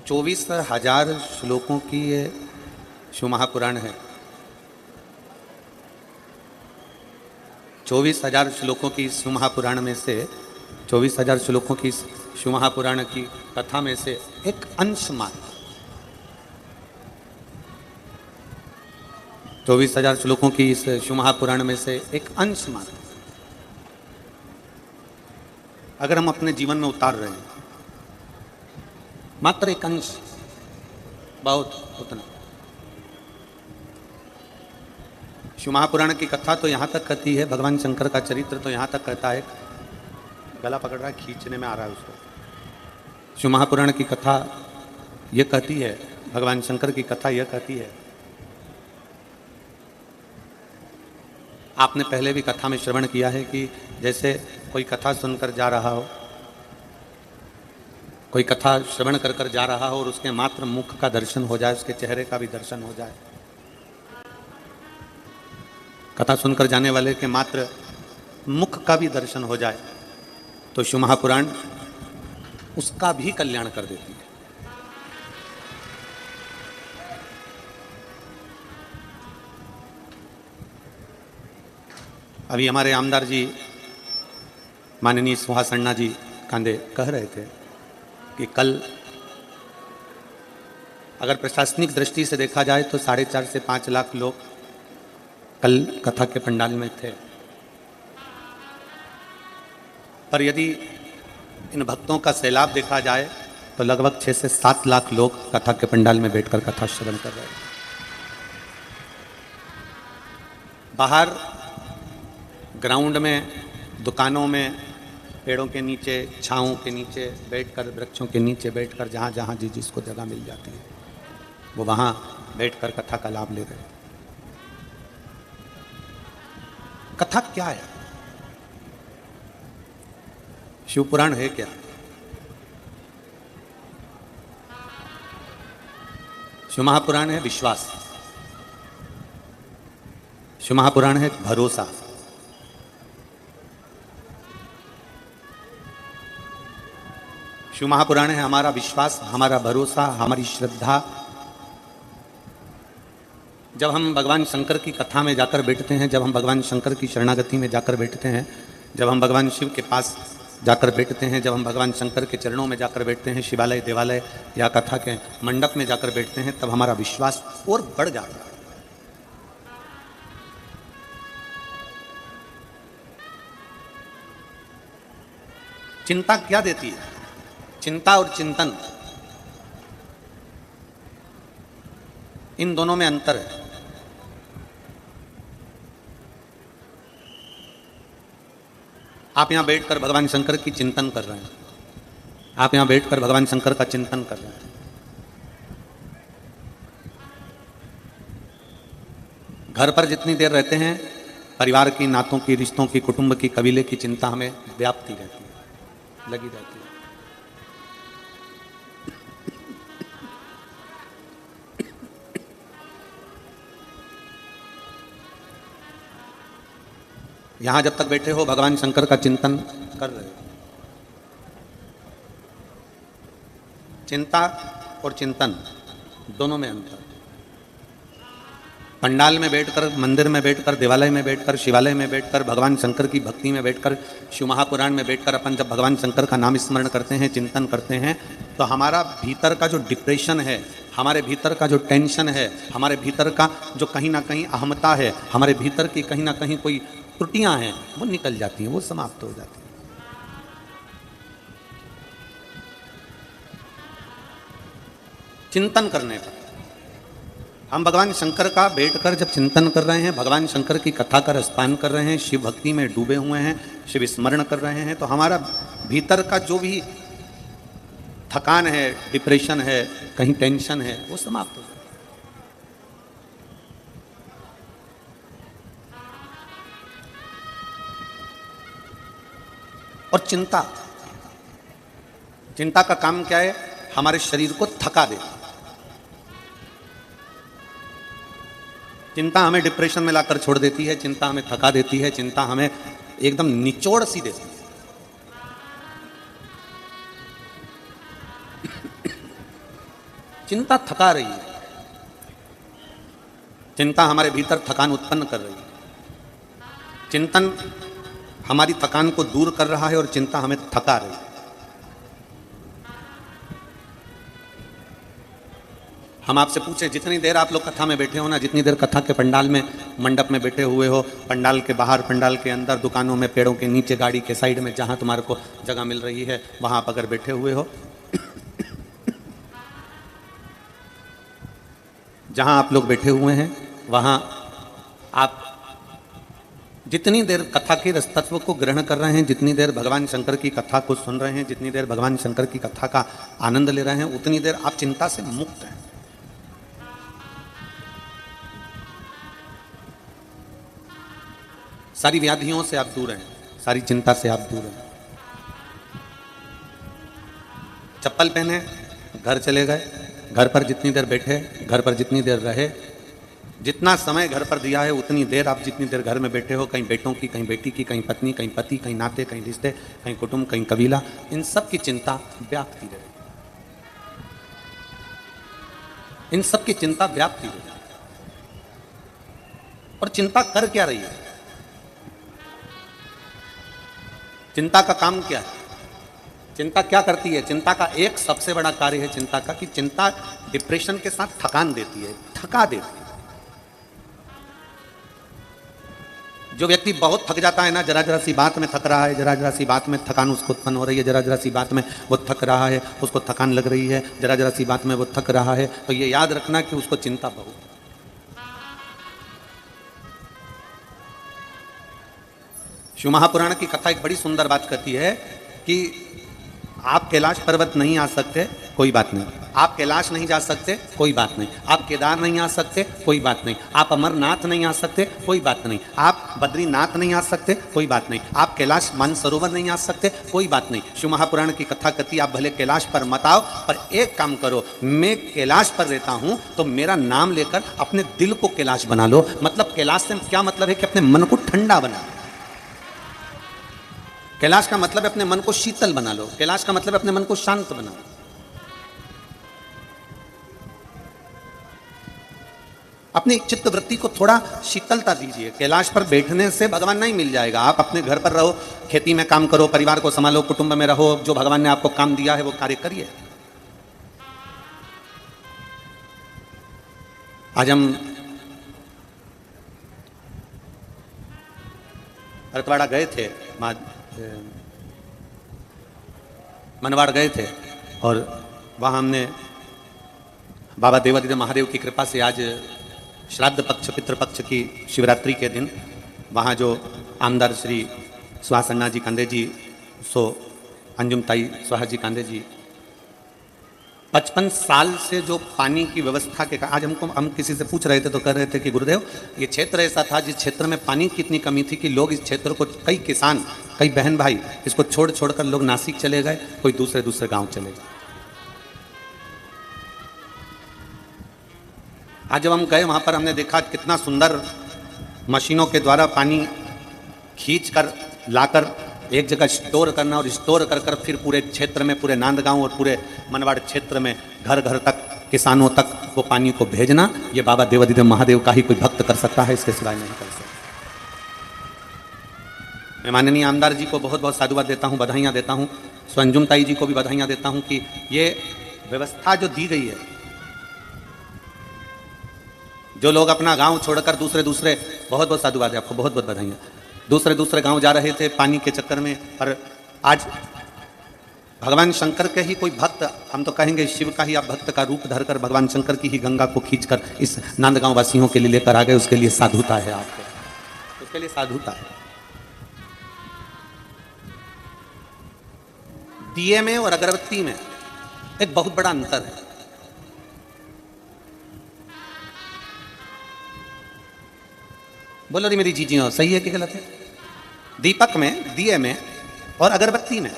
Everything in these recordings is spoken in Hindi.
24,000 श्लोकों की ये शिव महापुराण है। 24,000 श्लोकों की शिव महापुराण में से 24,000 श्लोकों की शिव महापुराण की कथा में से एक अंश मात्र 24,000 श्लोकों की इस शिव महापुराण में से एक अंश मात्र अगर हम अपने जीवन में उतार रहे हैं, मात्र एक अंश, बहुत उतना। शिव महापुराण की कथा तो यहाँ तक कहती है, भगवान शंकर का चरित्र तो यहाँ तक कहता है, गला पकड़ रहा है, खींचने में आ रहा है उसको। शिव महापुराण की कथा ये कहती है, भगवान शंकर की कथा यह कहती है, आपने पहले भी कथा में श्रवण किया है कि जैसे कोई कथा सुनकर जा रहा हो, कोई कथा श्रवण कर कर जा रहा हो और उसके मात्र मुख का दर्शन हो जाए, उसके चेहरे का भी दर्शन हो जाए। कथा सुनकर जाने वाले के मात्र मुख का भी दर्शन हो जाए तो शिव महापुराण उसका भी कल्याण कर देती है। अभी हमारे आमदार जी माननीय सुहास अन्ना जी कांदे कह रहे थे कि कल अगर प्रशासनिक दृष्टि से देखा जाए तो 4.5 से 5 लाख लोग कल कथा के पंडाल में थे, पर यदि इन भक्तों का सैलाब देखा जाए तो लगभग 6 से 7 लाख लोग कथा के पंडाल में बैठकर कथा श्रवण कर रहे हैं। बाहर ग्राउंड में, दुकानों में, पेड़ों के नीचे, छाँव के नीचे बैठकर, वृक्षों के नीचे बैठकर, जहाँ जहाँ जिसको जगह मिल जाती है वो वहाँ बैठकर कथा का लाभ ले रहे हैं। कथा क्या है? शिव पुराण है क्या? शिव महापुराण है विश्वास, शिव महापुराण है भरोसा, शिव महापुराण है हमारा विश्वास, हमारा भरोसा, हमारी श्रद्धा। जब हम भगवान शंकर की कथा में जाकर बैठते हैं, जब हम भगवान शंकर की शरणागति में जाकर बैठते हैं, जब हम भगवान शिव के पास जाकर बैठते हैं, जब हम भगवान शंकर के चरणों में जाकर बैठते हैं, शिवालय, देवालय या कथा के मंडप में जाकर बैठते हैं, तब हमारा विश्वास और बढ़ जाता है। चिंता क्या देती है? चिंता और चिंतन, इन दोनों में अंतर है। आप यहां बैठकर भगवान शंकर की चिंतन कर रहे हैं, आप यहां बैठकर भगवान शंकर का चिंतन कर रहे हैं। घर पर जितनी देर रहते हैं, परिवार की, नातों की, रिश्तों की, कुटुंब की, कबीले की चिंता हमें व्याप्ति रहती है, लगी रहती है। यहां जब तक बैठे हो भगवान शंकर का चिंतन कर रहे हो। चिंता और चिंतन दोनों में अंतर। पंडाल में बैठकर, मंदिर में बैठकर, देवालय में बैठकर, शिवालय में बैठकर, भगवान शंकर की भक्ति में बैठकर, शिव महापुराण में बैठकर अपन जब भगवान शंकर का नाम स्मरण करते हैं, चिंतन करते हैं, तो हमारा भीतर का जो डिप्रेशन है, हमारे भीतर का जो टेंशन है, हमारे भीतर का जो कहीं ना कहीं अहमता है, हमारे भीतर की कहीं ना कहीं कोई त्रुटियां हैं, वो निकल जाती हैं, वो समाप्त हो जाती हैं। चिंतन करने पर हम भगवान शंकर का बैठकर जब चिंतन कर रहे हैं, भगवान शंकर की कथा का रसपान कर रहे हैं, शिव भक्ति में डूबे हुए हैं, शिव स्मरण कर रहे हैं, तो हमारा भीतर का जो भी थकान है, डिप्रेशन है, कहीं टेंशन है, वो समाप्त हो जाता है। और चिंता, चिंता का काम क्या है? हमारे शरीर को थका देना। चिंता हमें डिप्रेशन में लाकर छोड़ देती है, चिंता हमें थका देती है, चिंता हमें एकदम निचोड़ सी देती है। चिंता थका रही है, चिंता हमारे भीतर थकान उत्पन्न कर रही है। चिंतन हमारी थकान को दूर कर रहा है और चिंता हमें थका रही है। हम आपसे पूछें, जितनी देर आप लोग कथा में बैठे हो ना, जितनी देर कथा के पंडाल में, मंडप में बैठे हुए हो, पंडाल के बाहर, पंडाल के अंदर, दुकानों में, पेड़ों के नीचे, गाड़ी के साइड में, जहां तुम्हारे को जगह मिल रही है वहां आप अगर बैठे हुए हो, जहां आप लोग बैठे हुए हैं वहां आप जितनी देर कथा के रस तत्व को ग्रहण कर रहे हैं, जितनी देर भगवान शंकर की कथा को सुन रहे हैं, जितनी देर भगवान शंकर की कथा का आनंद ले रहे हैं, उतनी देर आप चिंता से मुक्त हैं। सारी व्याधियों से आप दूर हैं, सारी चिंता से आप दूर हैं। चप्पल पहने, घर चले गए, घर पर जितनी देर बैठे, घर पर जितनी देर रहे, जितना समय घर पर दिया है उतनी देर आप जितनी देर घर में बैठे हो, कहीं बेटों की, कहीं बेटी की, कहीं पत्नी, कहीं पति, कहीं नाते, कहीं रिश्ते, कहीं कुटुंब, कहीं कबीला, इन सब की चिंता व्याप्ति रहे, इन सब की चिंता व्याप्ति रहे। और चिंता कर क्या रही है? चिंता का काम क्या है? चिंता क्या करती है? चिंता का एक सबसे बड़ा कार्य है चिंता का कि चिंता डिप्रेशन के साथ थकान देती है, थका देती है। जो व्यक्ति बहुत थक जाता है ना, जरा जरा सी बात में थक रहा है, जरा जरा सी बात में थकान उसको उत्पन्न हो रही है, जरा जरा सी बात में वो थक रहा है, उसको थकान लग रही है, जरा जरा सी बात में वो थक रहा है, तो ये याद रखना कि उसको चिंता बहुत। शिव महापुराण की कथा एक बड़ी सुंदर बात कहती है कि आप कैलाश पर्वत नहीं आ सकते, कोई बात नहीं। आप कैलाश नहीं जा सकते, कोई बात नहीं। आप केदार नहीं आ सकते, कोई बात नहीं। आप अमरनाथ नहीं आ सकते, कोई बात नहीं। आप बद्रीनाथ नहीं आ सकते, कोई बात नहीं। आप कैलाश मानसरोवर नहीं आ सकते, कोई बात नहीं। शिव महापुराण की कथा कहती आप भले कैलाश पर मत आओ, पर एक काम करो, मैं कैलाश पर रहता हूं तो मेरा नाम लेकर अपने दिल को कैलाश बना लो। मतलब कैलाश से क्या मतलब है कि अपने मन को ठंडा बना लो। कैलाश का मतलब है अपने मन को शीतल बना लो। कैलाश का मतलब है अपने मन को शांत बना लो। अपनी चित्त वृत्ति को थोड़ा शीतलता दीजिए। कैलाश पर बैठने से भगवान नहीं मिल जाएगा। आप अपने घर पर रहो, खेती में काम करो, परिवार को संभालो, कुटुंब में रहो, जो भगवान ने आपको काम दिया है वो कार्य करिए। आज हम भरतवाड़ा गए थे, मनवाड़ गए थे और वहाँ हमने बाबा देवादिदेव महादेव की कृपा से आज श्राद्ध पक्ष, पितृपक्ष की शिवरात्रि के दिन वहाँ जो आमदार श्री सुहास अन्ना जी कांदे जी, सो अंजुम ताई सुहास जी कांदे जी 55 साल से जो पानी की व्यवस्था के, आज हम किसी से पूछ रहे थे तो कह रहे थे कि गुरुदेव ये क्षेत्र ऐसा था जिस क्षेत्र में पानी की इतनी कमी थी कि लोग इस क्षेत्र को, कई किसान, कई बहन भाई इसको छोड़ छोड़कर लोग नासिक चले गए, कोई दूसरे गांव चले गए। आज जब हम गए वहां पर हमने देखा कितना सुंदर मशीनों के द्वारा पानी खींच कर लाकर एक जगह स्टोर करना और स्टोर कर कर फिर पूरे क्षेत्र में, पूरे नांदगांव और पूरे मनवाड़ क्षेत्र में घर घर तक, किसानों तक वो पानी को भेजना, ये बाबा देवादिदेव महादेव का ही कोई भक्त कर सकता है, इसके सिवाय नहीं कर सकता। मैं माननीय आमदार जी को बहुत बहुत साधुवाद देता हूँ, बधाइयाँ देता हूँ। स्वंजुम ताई जी को भी बधाइयाँ देता हूँ कि ये व्यवस्था जो दी गई है, जो लोग अपना गांव छोड़कर दूसरे बहुत बहुत साधुवाद है आपको, बहुत बहुत बधाइयाँ। दूसरे गांव जा रहे थे पानी के चक्कर में, और आज भगवान शंकर के ही कोई भक्त, हम तो कहेंगे शिव का ही आप भक्त का रूप धरकर भगवान शंकर की ही गंगा को खींचकर इस नांदगांव वासियों के लिए लेकर आ गए, उसके लिए साधुता है आपको, उसके लिए साधुता है। दिए में और अगरबत्ती में एक बहुत बड़ा अंतर है। बोलो री मेरी जीजियों, सही है कि गलत है? दीपक में, दिए में और अगरबत्ती में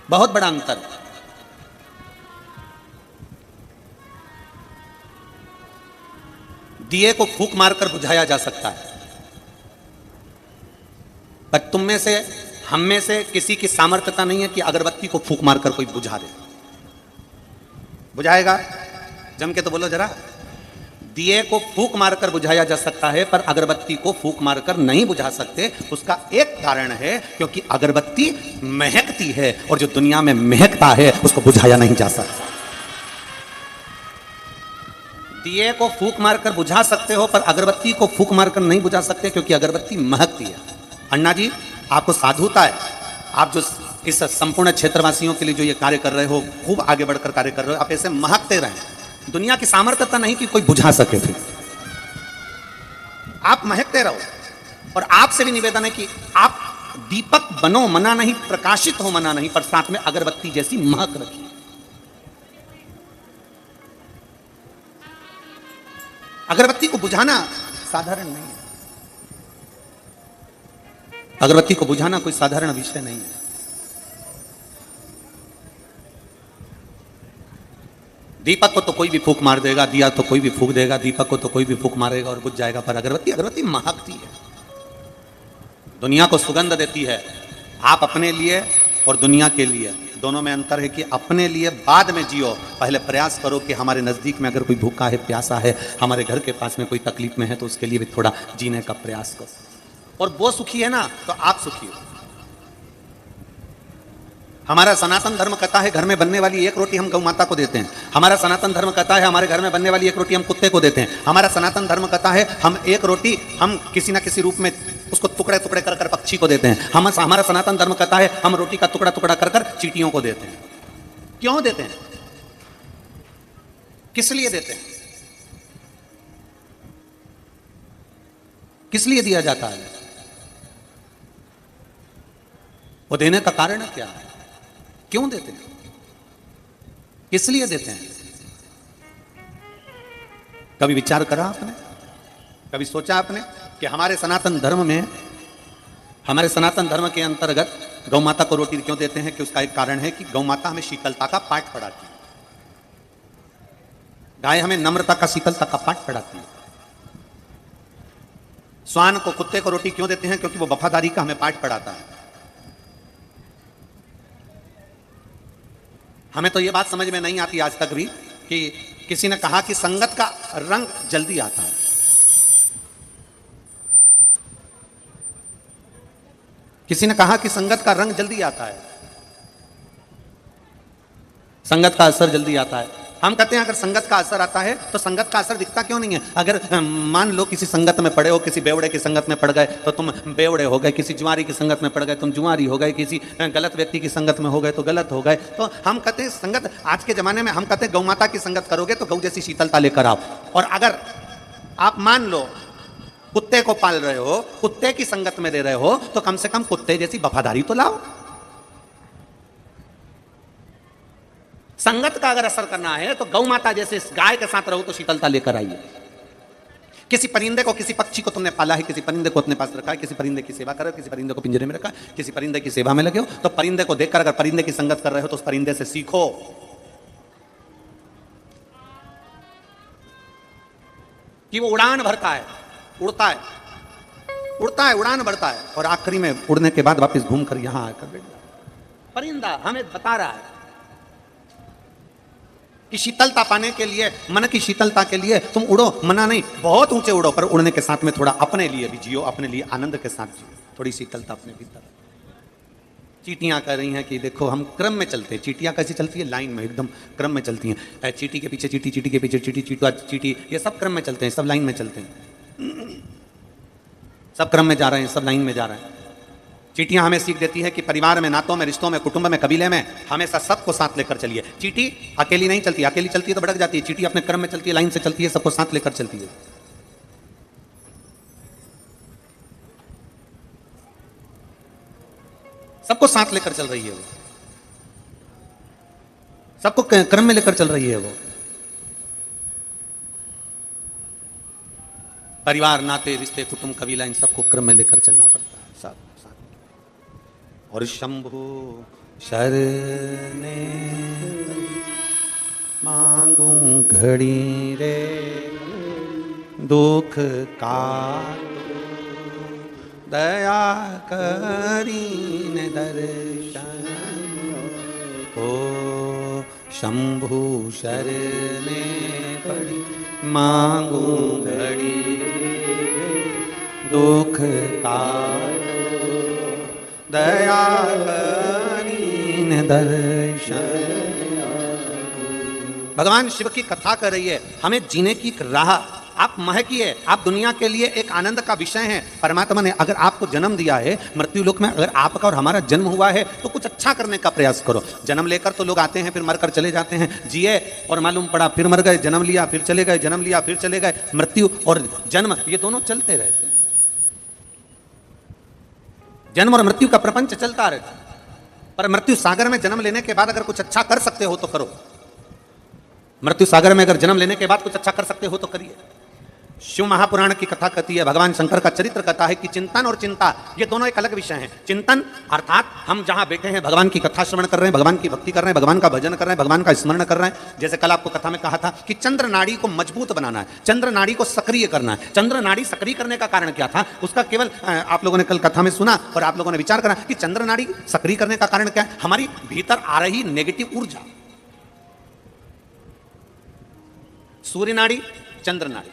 बहुत बड़ा अंतर है। दिए को फूंक मारकर बुझाया जा सकता है, पर तुम में से, हम में से किसी की सामर्थ्यता नहीं है कि अगरबत्ती को फूंक मारकर कोई बुझा दे। बुझाएगा? जम के तो बोलो जरा। दिए को फूंक मारकर बुझाया जा सकता है, पर अगरबत्ती को फूंक मारकर नहीं बुझा सकते। उसका एक कारण है, क्योंकि अगरबत्ती महकती है, और जो दुनिया में महकता है उसको बुझाया नहीं जा सकता। दिए को फूंक मारकर बुझा सकते हो, पर अगरबत्ती को फूंक मारकर नहीं बुझा सकते, क्योंकि अगरबत्ती महकती है। अन्ना जी, आपको साधुता है, आप जो इस संपूर्ण क्षेत्रवासियों के लिए जो ये कार्य कर रहे हो, खूब आगे बढ़कर कार्य कर रहे हो, आप ऐसे महकते रहें। दुनिया की सामर्थ्यता नहीं कि कोई बुझा सके थे, आप महकते रहो। और आपसे भी निवेदन है कि आप दीपक बनो, मना नहीं, प्रकाशित हो मना नहीं, पर साथ में अगरबत्ती जैसी महक रखिए। अगरबत्ती को बुझाना साधारण नहीं है, अगरबत्ती को बुझाना कोई साधारण विषय नहीं है। दीपक को तो कोई भी फूंक मार देगा, दिया तो कोई भी फूंक देगा, दीपक को तो कोई भी फूंक मारेगा और बुझ जाएगा, पर अगरबत्ती, अगरबत्ती महकती है, दुनिया को सुगंध देती है। आप अपने लिए और दुनिया के लिए दोनों में अंतर है कि अपने लिए बाद में जियो, पहले प्रयास करो कि हमारे नज़दीक में अगर कोई भूखा है, प्यासा है, हमारे घर के पास में कोई तकलीफ में है, तो उसके लिए भी थोड़ा जीने का प्रयास करो। और वो सुखी है ना, तो आप सुखी हो। हमारा सनातन धर्म कहता है घर में बनने वाली एक रोटी हम गौ माता को देते हैं। हमारा सनातन धर्म कहता है हमारे घर में बनने वाली एक रोटी हम कुत्ते को देते हैं। हमारा सनातन धर्म कहता है हम एक रोटी हम किसी ना किसी रूप में उसको टुकड़े टुकड़े कर कर पक्षी को देते हैं। हमारा सनातन धर्म कहता है हम रोटी का टुकड़ा टुकड़ा कर कर चींटियों को देते हैं। क्यों देते हैं? किस लिए देते हैं? किस लिए दिया जाता है? वो देने का कारण क्या है? क्यों देते हैं? किस लिए देते हैं? कभी विचार करा आपने? कभी सोचा आपने कि हमारे सनातन धर्म में, हमारे सनातन धर्म के अंतर्गत गौ माता को रोटी क्यों देते हैं? कि उसका एक कारण है कि गौ माता हमें शीतलता का पाठ पढ़ाती है। गाय हमें नम्रता का, शीतलता का पाठ पढ़ाती है। स्वान को, कुत्ते को रोटी क्यों देते हैं? क्योंकि वो वफादारी का हमें पाठ पढ़ाता है। हमें तो ये बात समझ में नहीं आती आज तक भी कि किसी ने कहा कि संगत का रंग जल्दी आता है। किसी ने कहा कि संगत का रंग जल्दी आता है, संगत का असर जल्दी आता है। हम कहते हैं अगर संगत का असर आता है तो संगत का असर दिखता क्यों नहीं है? अगर मान लो किसी संगत में पड़े हो, किसी बेवड़े की संगत में पड़ गए तो तुम बेवड़े हो गए, किसी जुआरी की संगत में पड़ गए तुम जुआरी हो गए, किसी गलत व्यक्ति की संगत में हो गए तो गलत हो गए। तो हम कहते हैं संगत, आज के जमाने में हम कहते हैं गौ माता की संगत करोगे तो गौ जैसी शीतलता लेकर आओ। और अगर आप मान लो कुत्ते को पाल रहे हो, कुत्ते की संगत में दे रहे हो, तो कम से कम कुत्ते जैसी वफादारी तो लाओ। संगत का अगर असर करना है तो गौ माता जैसे गाय के साथ रहो तो शीतलता लेकर आइए। किसी परिंदे को, किसी पक्षी को तुमने पाला है, किसी परिंदे को अपने पास रखा है, किसी परिंदे की सेवा करो, किसी परिंदे को पिंजरे में रखा, किसी परिंदे की सेवा में लगे हो, तो परिंदे को देखकर अगर परिंदे की संगत कर रहे हो तो उस परिंदे से सीखो। कि वो उड़ान भरता है, उड़ता है, उड़ता है, उड़ान भरता है, और आखिरी में उड़ने के बाद वापस घूम कर यहां आकर बैठ जाता। परिंदा हमें बता रहा है कि शीतलता पाने के लिए, मन की शीतलता के लिए तुम उड़ो, मना नहीं, बहुत ऊंचे उड़ो, पर उड़ने के साथ में थोड़ा अपने लिए भी जियो, अपने लिए आनंद के साथ जियो, थोड़ी शीतलता अपने भीतर। चींटियां कह रही हैं कि देखो हम क्रम में चलते हैं। चींटियां कैसी चलती है? लाइन में, एकदम क्रम में चलती हैं। चींटी के पीछे चींटी, चींटी के पीछे चींटी, चींटा चींटी, ये सब क्रम में चलते हैं, सब लाइन में चलते हैं, सब क्रम में जा रहे हैं, सब लाइन में जा रहे हैं। चींटियां हमें सीख देती है कि परिवार में, नातों में, रिश्तों में, कुटुंब में, कबीले में हमेशा सबको साथ लेकर चलिए। चींटी अकेली नहीं चलती, अकेली चलती है तो भड़क जाती है। चींटी अपने क्रम में चलती है, लाइन से चलती है, सबको साथ लेकर चलती है। सबको साथ लेकर चल रही है वो, सबको क्रम में लेकर चल रही है वो। परिवार, नाते, रिश्ते, कुटुंब, कबीला, इन सबको क्रम में लेकर चलना पड़ता है, सब साथ। और शंभु शरणे मांगू घड़ी रे दुख का, दया करीन दर्शन हो शंभु शरणे पड़ी मांगू घड़ी दुख तारो दया करीन दर्शन। भगवान शिव की कथा कर रही है, हमें जीने की राह आप महकिए, आप दुनिया के लिए एक आनंद का विषय हैं। परमात्मा ने अगर आपको जन्म दिया है, मृत्यु लोक में अगर आपका और हमारा जन्म हुआ है तो कुछ अच्छा करने का प्रयास करो। जन्म लेकर तो लोग आते हैं फिर मरकर चले जाते हैं, जिए और मालूम पड़ा फिर मर गए, जन्म लिया फिर चले गए, जन्म लिया फिर चले गए। मृत्यु और जन्म ये दोनों चलते रहते हैं, जन्म और मृत्यु का प्रपंच चलता रहता है। पर मृत्यु सागर में जन्म लेने के बाद अगर कुछ अच्छा कर सकते हो तो करो। मृत्यु सागर में अगर जन्म लेने के बाद कुछ अच्छा कर सकते हो तो करिए। शिव महापुराण की कथा कहती है, भगवान शंकर का चरित्र कहता है कि चिंतन और चिंता ये दोनों एक अलग विषय हैं। चिंतन अर्थात हम जहां बैठे हैं भगवान की कथा श्रवण कर रहे हैं, भगवान की भक्ति कर रहे हैं, भगवान का भजन कर रहे हैं, भगवान का स्मरण कर रहे हैं। जैसे कल आपको कथा में कहा था कि चंद्र नाड़ी को मजबूत बनाना है, चंद्र नाड़ी को सक्रिय करना है। चंद्र नाड़ी सक्रिय करने का कारण क्या था, उसका केवल आप लोगों ने कल कथा में सुना और आप लोगों ने विचार करा कि चंद्र नाड़ी सक्रिय करने का कारण क्या है। हमारी भीतर आ रही नेगेटिव ऊर्जा, सूर्य नाड़ी, चंद्र नाड़ी,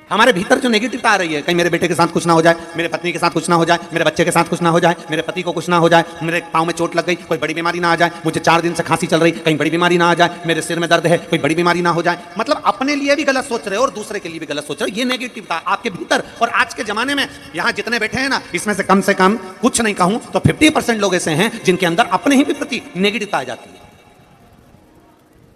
हमारे भीतर जो नेगेटिविटी आ रही है, कहीं मेरे बेटे के साथ कुछ ना हो जाए, मेरे पत्नी के साथ कुछ ना हो जाए, मेरे बच्चे के साथ कुछ ना हो जाए, मेरे पति को कुछ ना हो जाए, मेरे पाँव में चोट लग गई, कोई बड़ी बीमारी ना आ जाए, मुझे 4 दिन से खांसी चल रही, कहीं बड़ी बीमारी ना आ जाए, मेरे सिर में दर्द है, कोई बड़ी बीमारी ना हो जाए। मतलब अपने लिए भी गलत सोच रहे हो और दूसरे के लिए भी गलत सोच रहे हो। ये नेगेटिविटी आपके भीतर। और आज के जमाने में यहाँ जितने बैठे हैं ना, इसमें से कम कुछ नहीं कहूं तो 50% लोग ऐसे हैं जिनके अंदर अपने ही भी प्रति नेगेटिविटी आ जाती है।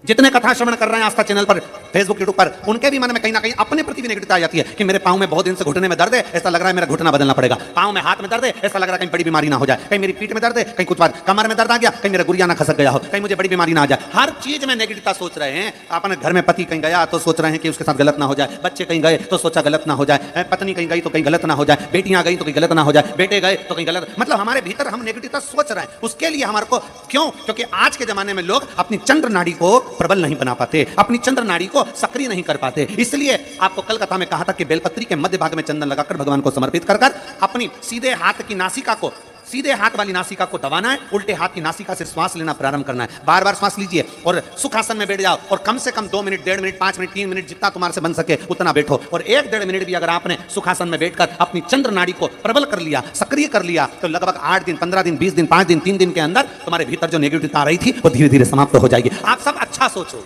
जितने कथा श्रवण कर रहे हैं आस्था चैनल पर, फेसबुक, यूट्यूब पर, उनके भी मन में कहीं ना कहीं अपने प्रति भी नेगेटिविटी आ जाती है कि मेरे पाँव में बहुत दिन से घुटने में दर्द है, ऐसा लग रहा है मेरा घुटना बदलना पड़ेगा। पाँव में हाथ में दर्द है, ऐसा लग रहा है कहीं बड़ी बीमारी ना हो जाए, कहीं मेरी पीठ में दर्द है, कहीं कुछ बात कमर में दर्द आ गया, कहीं मेरा गुड़िया ना खसक गया हो, कहीं मुझे बड़ी बीमारी ना आ जाए। हर चीज में नेगेटिविटी सोच रहे हैं। अपने घर में पति कहीं गया तो सोच रहे हैं कि उसके साथ गलत ना हो जाए, बच्चे कहीं गए तो सोचा गलत ना हो जाए, पत्नी कहीं गई तो कहीं गलत ना हो जाए, बेटियां गई तो कहीं गलत ना हो जाए, बेटे गए तो कहीं गलत। मतलब हमारे भीतर हम नेगेटिविटी सोच रहे हैं। उसके लिए हमारे को क्यों? क्योंकि आज के जमाने में लोग अपनी चंद्र नाड़ी को प्रबल नहीं बना पाते, अपनी चंद्र नाड़ी को सक्रिय नहीं कर पाते। इसलिए आपको कल कथा में कहा था कि बेलपत्री के मध्य भाग में चंदन लगाकर भगवान को समर्पित कर अपनी सीधे हाथ की नासिका को, सीधे हाथ वाली नासिका को दबाना है, उल्टे हाथ की नासिका से श्वास लेना प्रारंभ करना है। बार बार श्वास लीजिए और सुखासन में बैठ जाओ और कम से कम 2 मिनट, 1.5 मिनट, 5 मिनट, 3 मिनट जितना तुम्हारे से बन सके उतना बैठो। और 1-1.5 मिनट भी अगर आपने सुखासन में बैठकर अपनी चंद्र नाड़ी को प्रबल कर लिया, सक्रिय कर लिया, तो लगभग 8 दिन, 15 दिन, 20 दिन, 5 दिन, 3 दिन के अंदर तुम्हारे भीतर जो नेगेटिविटी आ रही थी वो धीरे धीरे समाप्त हो जाएगी। आप सब अच्छा सोचो,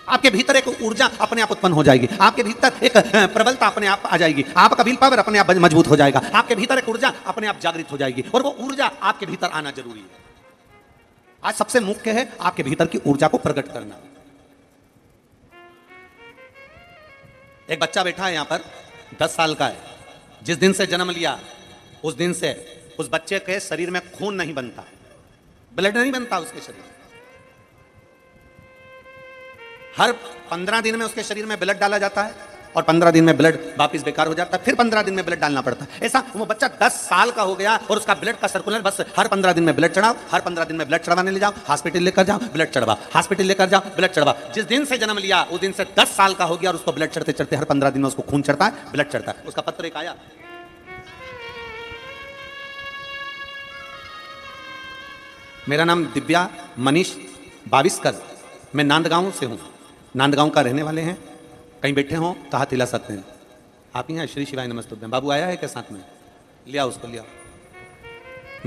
आपके भीतर एक ऊर्जा अपने आप उत्पन्न हो जाएगी, आपके भीतर एक प्रबलता अपने आप आ जाएगी, आपका विल पावर अपने आप मजबूत हो जाएगा, आपके भीतर एक ऊर्जा अपने आप जागृत हो जाएगी। और वो ऊर्जा आपके भीतर आना जरूरी है। आज सबसे मुख्य है आपके भीतर की ऊर्जा को प्रकट करना। एक बच्चा बैठा है यहां पर, 10 साल का है। जिस दिन से जन्म लिया उस दिन से उस बच्चे के शरीर में खून नहीं बनता, ब्लड नहीं बनता उसके शरीर में। हर 15 दिन में उसके शरीर में ब्लड डाला जाता है और 15 दिन में ब्लड वापस बेकार हो जाता है, फिर 15 दिन में ब्लड डालना पड़ता है। ऐसा वो बच्चा 10 साल का हो गया और उसका ब्लड का सर्कुलर बस हर 15 दिन में ब्लड चढ़ाओ, हर 15 दिन में ब्लड चढ़वाने ले जाओ, हॉस्पिटल लेकर जाओ, ब्लड चढ़वा, हॉस्पिटल लेकर जाओ, ब्लड चढ़वा। जिस दिन से जन्म लिया उस दिन से 10 साल का हो गया और उसको ब्लड चढ़ते चढ़ते हर 15 दिन में उसको खून चढ़ता है, ब्लड चढ़ता है। उसका पत्र एक आया, मेरा नाम दिव्या मनीष बाविस्कर, मैं नांदगांव से हूँ, नांदगांव का रहने वाले हैं। कहीं बैठे हों तो हाथ हिला सकते हैं। आप ही हैं? श्री शिवाय नमस्तुभ्यं। बाबू आया है क्या साथ में? लिया उसको, लिया।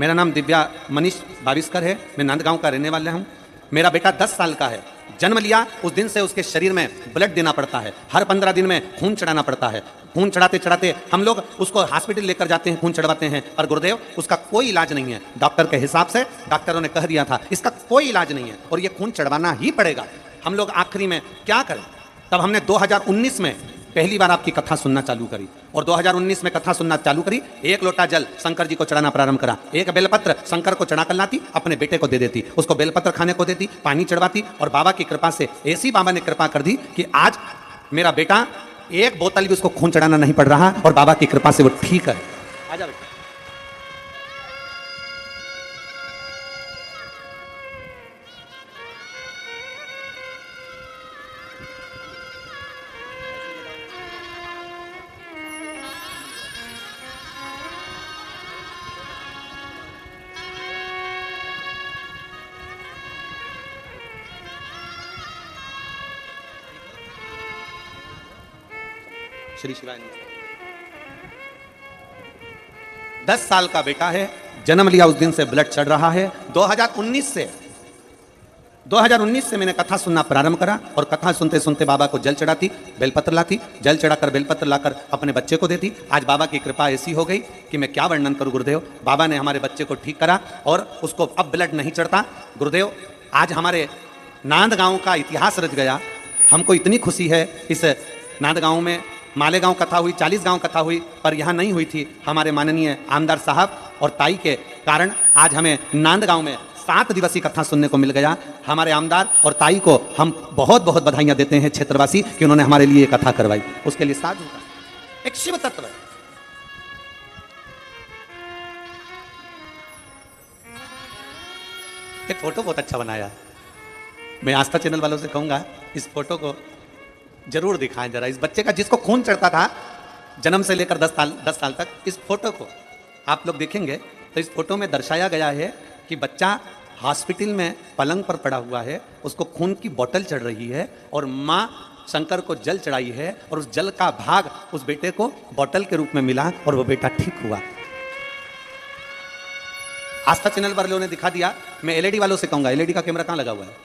मेरा नाम दिव्या मनीष बाविस्कर है, मैं नांदगांव का रहने वाला हूँ। मेरा बेटा 10 साल का है, जन्म लिया उस दिन से उसके शरीर में ब्लड देना पड़ता है, हर 15 दिन में खून चढ़ाना पड़ता है। खून चढ़ाते चढ़ाते हम लोग उसको हॉस्पिटल लेकर जाते हैं, खून चढ़वाते हैं, और गुरुदेव उसका कोई इलाज नहीं है। डॉक्टर के हिसाब से डॉक्टरों ने कह दिया था इसका कोई इलाज नहीं है और ये खून चढ़वाना ही पड़ेगा। हम लोग आखिरी में क्या करें? तब हमने 2019 में पहली बार आपकी कथा सुनना चालू करी और 2019 में कथा सुनना चालू करी। 1 लोटा जल शंकर जी को चढ़ाना प्रारंभ करा, 1 बेलपत्र शंकर को चढ़ा कर लाती, अपने बेटे को दे देती, उसको बेलपत्र खाने को देती, पानी चढ़वाती। और बाबा की कृपा से ऐसी बाबा ने कृपा कर दी कि आज मेरा बेटा 1 बोतल भी उसको खून चढ़ाना नहीं पड़ रहा और बाबा की कृपा से वो ठीक है। आजा बेटा। श्री शिवाय नमः। 10 साल का बेटा है, जन्म लिया उस दिन से ब्लड चढ़ रहा है। 2019 से मैंने कथा सुनना प्रारंभ करा और कथा सुनते सुनते बाबा को जल चढ़ाती, बेलपत्र लाती, जल चढ़ाकर बेलपत्र लाकर अपने बच्चे को देती। आज बाबा की कृपा ऐसी हो गई कि मैं क्या वर्णन करूं गुरुदेव। बाबा ने हमारे बच्चे को ठीक करा और उसको अब ब्लड नहीं चढ़ता। गुरुदेव आज हमारे नांदगांव का इतिहास रच गया। हमको इतनी खुशी है। इस नांदगांव में मालेगांव कथा हुई, 40 गांव कथा हुई, पर यहाँ नहीं हुई थी। हमारे माननीय आमदार साहब और ताई के कारण आज हमें नांदगांव में 7 दिवसीय कथा सुनने को मिल गया। हमारे आमदार और ताई को हम बहुत बहुत बधाइयां देते हैं क्षेत्रवासी कि उन्होंने हमारे लिए कथा करवाई। उसके लिए साधु का एक शिव तत्व है। एक फोटो बहुत अच्छा बनाया। मैं आस्था चैनल वालों से कहूंगा इस फोटो को जरूर दिखाएं जरा। इस बच्चे का जिसको खून चढ़ता था जन्म से लेकर 10 साल तक, इस फोटो को आप लोग देखेंगे तो इस फोटो में दर्शाया गया है कि बच्चा हॉस्पिटल में पलंग पर पड़ा हुआ है, उसको खून की बोतल चढ़ रही है और माँ शंकर को जल चढ़ाई है और उस जल का भाग उस बेटे को बोतल के रूप में मिला और वो बेटा ठीक हुआ। आस्था चैनल वालों ने दिखा दिया। मैं एलईडी वालों से कहूंगा, एलईडी का कैमरा कहाँ लगा हुआ है?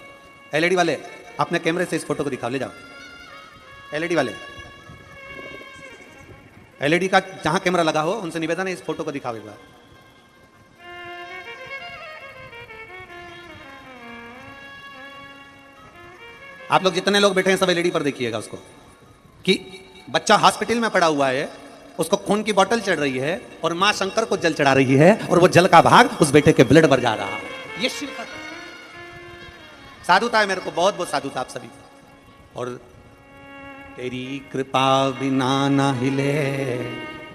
एलईडी वाले अपने कैमरे से इस फोटो को दिखाओ, ले जाओ। एलईडी वाले, एलईडी का जहां कैमरा लगा हो उनसे निवेदन है इस फोटो को दिखाओ एक बार। आप लोग जितने लोग बैठे हैं सब एलईडी पर देखिएगा उसको कि बच्चा हॉस्पिटल में पड़ा हुआ है, उसको खून की बोतल चढ़ रही है और मां शंकर को जल चढ़ा रही है और वो जल का भाग उस बेटे के ब्लड भर जा रहा है। ये शिव का साधुता है। मेरे को बहुत बहुत साधुता आप सभी। और तेरी कृपा बिना ना हिले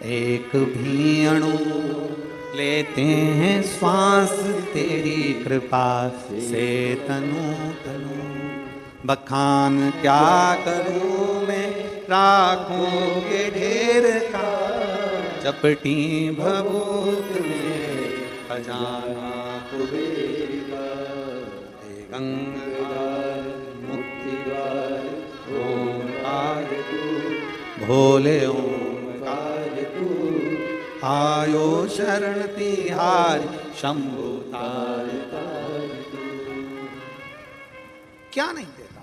एक भी अणु, लेते हैं श्वास तेरी कृपा से तनु तनु। बखान क्या करूं मैं राखों के ढेर का, चपटी भभूत में खजाना कुबेर का। गंगाधर मुक्तिदार ओंकार तू, भोले ओंकार तू, आयो शरण तिहारी शंभु तार तार तू। क्या नहीं देता।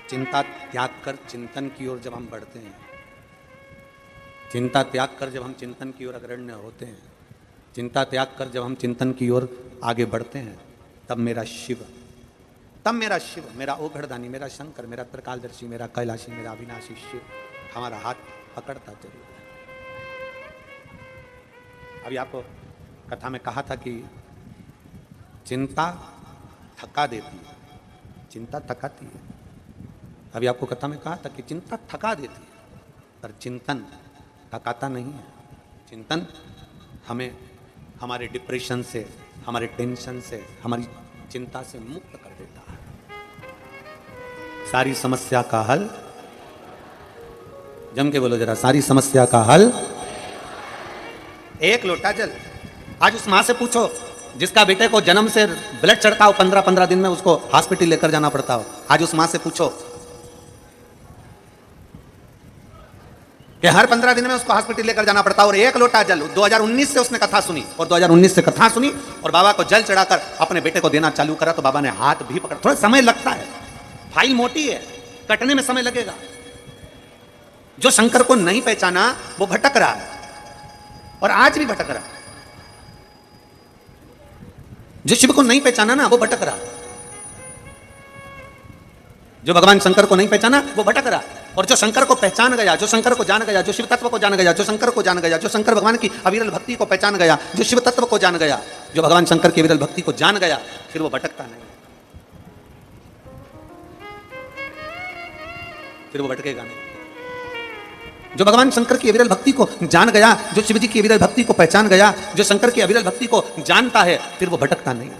चिंता त्याग कर चिंतन की ओर जब हम बढ़ते हैं, चिंता त्याग कर जब हम चिंतन की ओर अग्रण्य होते हैं, चिंता त्याग कर जब हम चिंतन की ओर आगे बढ़ते हैं, तब मेरा शिव, मेरा ओघड़दानी, मेरा शंकर, मेरा त्रिकालदर्शी, मेरा कैलाशी, मेरा अविनाशी शिव हमारा हाथ पकड़ता जरूर है। अभी आपको कथा में कहा था कि चिंता थका देती है, चिंता थकाती है। अभी आपको कथा में कहा था कि चिंता थका देती है पर चिंतन थकाता नहीं है। चिंतन हमें हमारे डिप्रेशन से, हमारे टेंशन से, हमारी चिंता से मुक्त कर देता है। सारी समस्या का हल, जम के बोलो जरा, सारी समस्या का हल एक लोटा जल। आज उस मां से पूछो जिसका बेटे को जन्म से ब्लड चढ़ता हो, 15-15 दिन में उसको हॉस्पिटल लेकर जाना पड़ता हो। आज उस मां से पूछो कि हर 15 दिन में उसको हॉस्पिटल लेकर जाना पड़ता और एक लोटा जल। 2019 से उसने कथा सुनी और 2019 से कथा सुनी और बाबा को जल चढ़ाकर अपने बेटे को देना चालू करा तो बाबा ने हाथ भी पकड़ा। थोड़ा समय लगता है, फाइल मोटी है, कटने में समय लगेगा। जो शंकर को नहीं पहचाना वो भटक रहा है और आज भी भटक रहा है। जो शिव को नहीं पहचाना ना वो भटक रहा है। जो भगवान शंकर को नहीं पहचाना वो भटक रहा है। और जो शंकर को पहचान गया, जो शंकर को जान गया, जो शिव तत्व को जान गया, जो शंकर को जान गया, जो शंकर भगवान की अविरल भक्ति को पहचान गया, जो शिव तत्व को जान गया, जो भगवान शंकर की अविरल भक्ति को जान गया, फिर वो भटकता नहीं, फिर वो भटकेगा नहीं। जो भगवान शंकर की अविरल भक्ति को जान गया, जो शिव जी की अविरल भक्ति को पहचान गया, जो शंकर की अविरल भक्ति को जानता है, फिर वो भटकता नहीं।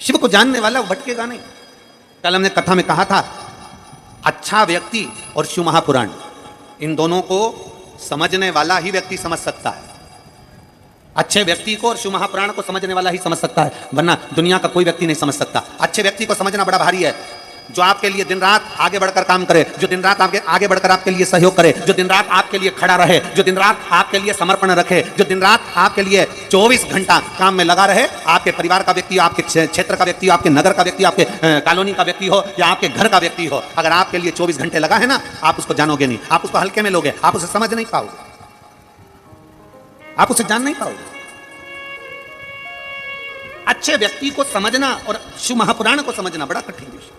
शिव को जानने वाला वो भटकेगा नहीं। कल हमने कथा में कहा था अच्छा व्यक्ति और शिव महापुराण, इन दोनों को समझने वाला ही व्यक्ति समझ सकता है। अच्छे व्यक्ति को और शिव महापुराण को समझने वाला ही समझ सकता है, वरना दुनिया का कोई व्यक्ति नहीं समझ सकता। अच्छे व्यक्ति को समझना बड़ा भारी है, जो आपके लिए दिन रात आगे बढ़कर काम करे, जो दिन रात आपके आगे बढ़कर आपके लिए सहयोग करे, जो दिन रात आपके लिए खड़ा रहे, जो दिन रात आपके लिए समर्पण रखे, जो दिन रात आपके लिए 24 घंटा काम में लगा रहे। आपके परिवार का व्यक्ति, आपके क्षेत्र का व्यक्ति, आपके नगर का व्यक्ति, आपके कॉलोनी का व्यक्ति हो या आपके घर का व्यक्ति हो, अगर आपके लिए 24 घंटे लगा है ना, आप उसको जानोगे नहीं, आप उसको हल्के में लोगे, आप उसे समझ नहीं पाओगे, आप उसे जान नहीं पाओगे। अच्छे व्यक्ति को समझना और शिव महापुराण को समझना बड़ा कठिन विषय।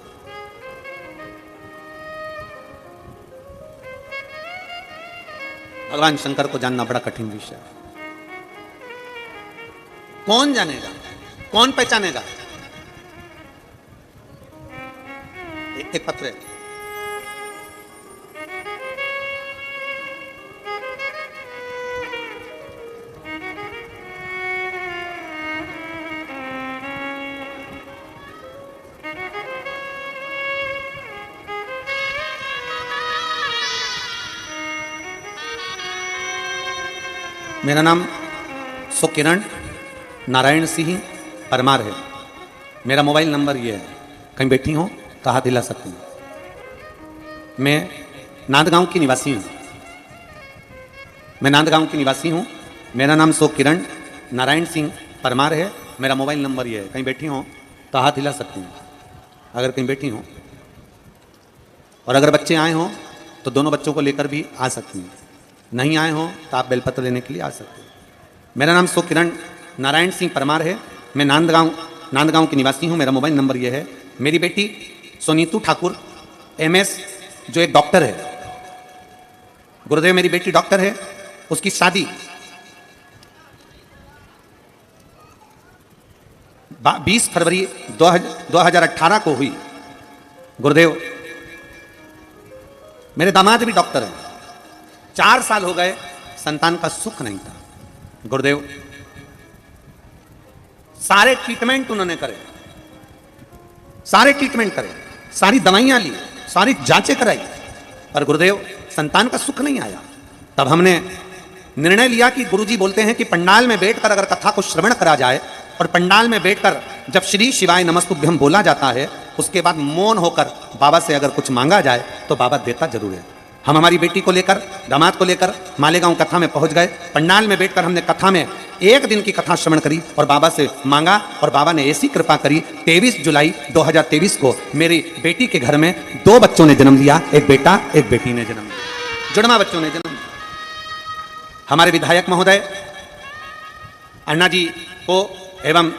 भगवान शंकर को जानना बड़ा कठिन विषय है। कौन जानेगा, कौन पहचानेगा? एक पत्र है, मेरा नाम सुकिरण नारायण सिंह परमार है। मेरा मोबाइल नंबर ये है, कहीं बैठी हो तो हाथ हिला सकती हूँ। मैं नांदगांव की निवासी हूँ, मैं नांदगांव की निवासी हूँ। मेरा नाम सुकिरण नारायण सिंह परमार है। मेरा मोबाइल नंबर ये है, कहीं बैठी हो तो हाथ हिला सकती हूँ अगर कहीं बैठी हो। और अगर बच्चे आए हों तो दोनों बच्चों को लेकर भी आ सकती हैं। नहीं आए हों तो आप बेलपत्र लेने के लिए आ सकते हैं। मेरा नाम सुकिरण नारायण सिंह परमार है। मैं नांदगांव की निवासी हूँ। मेरा मोबाइल नंबर ये है। मेरी बेटी सोनीतू ठाकुर MS, जो एक डॉक्टर है, गुरुदेव मेरी बेटी डॉक्टर है, उसकी शादी 20 फरवरी 2018 को हुई। गुरुदेव मेरे दामाद भी डॉक्टर हैं। 4 साल हो गए, संतान का सुख नहीं था। गुरुदेव सारे ट्रीटमेंट उन्होंने करे, सारे ट्रीटमेंट करे, सारी दवाइयां ली, सारी जांचें कराई, पर गुरुदेव संतान का सुख नहीं आया। तब हमने निर्णय लिया कि गुरुजी बोलते हैं कि पंडाल में बैठकर अगर कथा को श्रवण करा जाए और पंडाल में बैठकर जब श्री शिवाय नमस्तुभ्यम बोला जाता है, उसके बाद मौन होकर बाबा से अगर कुछ मांगा जाए तो बाबा देता जरूर है। हम हमारी बेटी को लेकर, दामाद को लेकर मालेगांव कथा में पहुंच गए। पंडाल में बैठकर हमने कथा में 1 दिन की कथा श्रवण करी और बाबा से मांगा, और बाबा ने ऐसी कृपा करी 23 जुलाई 2023 को मेरी बेटी के घर में 2 बच्चों ने जन्म लिया। एक बेटा, एक बेटी ने जन्म लिया, जुड़वा बच्चों ने जन्म लिया। हमारे विधायक महोदय अन्ना जी को एवं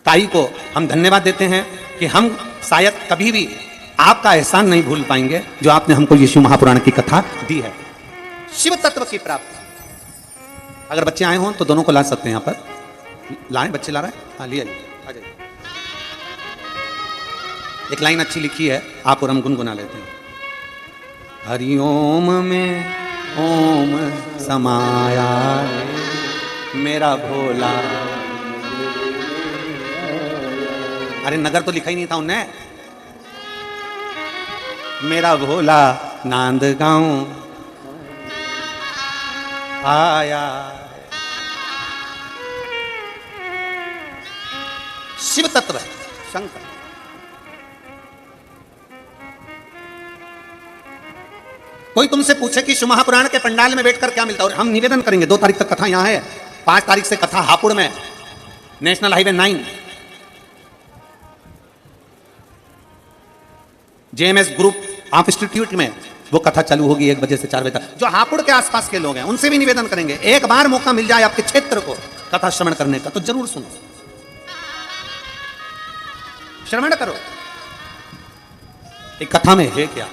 ताई को हम धन्यवाद देते हैं कि हम शायद कभी भी आपका एहसान नहीं भूल पाएंगे जो आपने हमको ये शिव महापुराण की कथा दी है। शिव तत्व की प्राप्ति। अगर बच्चे आए हों तो दोनों को ला सकते हैं। यहाँ पर लाएं, बच्चे ला रहे हैं? हाँ, लिए आ जाइए। एक लाइन अच्छी लिखी है, आप और हम गुनगुना लेते हैं। हरिओम में ओम समाया मेरा भोला। अरे नगर तो लिखा ही नहीं था उनने। मेरा भोला नांदगांव आया। शिव तत्व है शंकर। कोई तुमसे पूछे कि शिव महापुराण के पंडाल में बैठकर क्या मिलता है, और हम निवेदन करेंगे 2 तारीख तक कथा यहां है, 5 तारीख से कथा हापुड़ में national highway 9 JMS group of institute में वो कथा चालू होगी 1 बजे से 4 बजे तक। जो हापुड़ के आसपास के लोग हैं उनसे भी निवेदन करेंगे, एक बार मौका मिल जाए आपके क्षेत्र को कथा श्रवण करने का तो जरूर सुनो, श्रवण करो एक कथा में है क्या।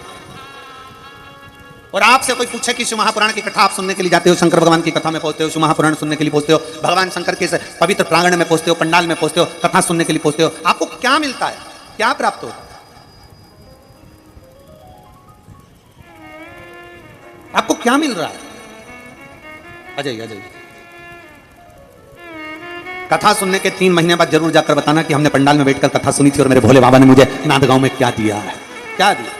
और आपसे कोई पूछे कि शिव महापुराण की कथा आप सुनने के लिए जाते हो, शंकर भगवान की कथा में पहुंचते हो, शिव महापुराण सुनने के लिए पहुंचते हो, भगवान शंकर के पवित्र प्रांगण में पहुंचते हो, पंडाल में पहुंचते हो, कथा सुनने के लिए पहुंचते हो, आपको क्या मिलता है, क्या प्राप्त होता है? आपको क्या मिल रहा है? आ जाइए, आ जाइए। कथा सुनने के 3 महीने बाद जरूर जाकर बताना कि हमने पंडाल में बैठकर कथा सुनी थी और मेरे भोले बाबा ने मुझे नांदगांव में क्या दिया है, क्या दिया।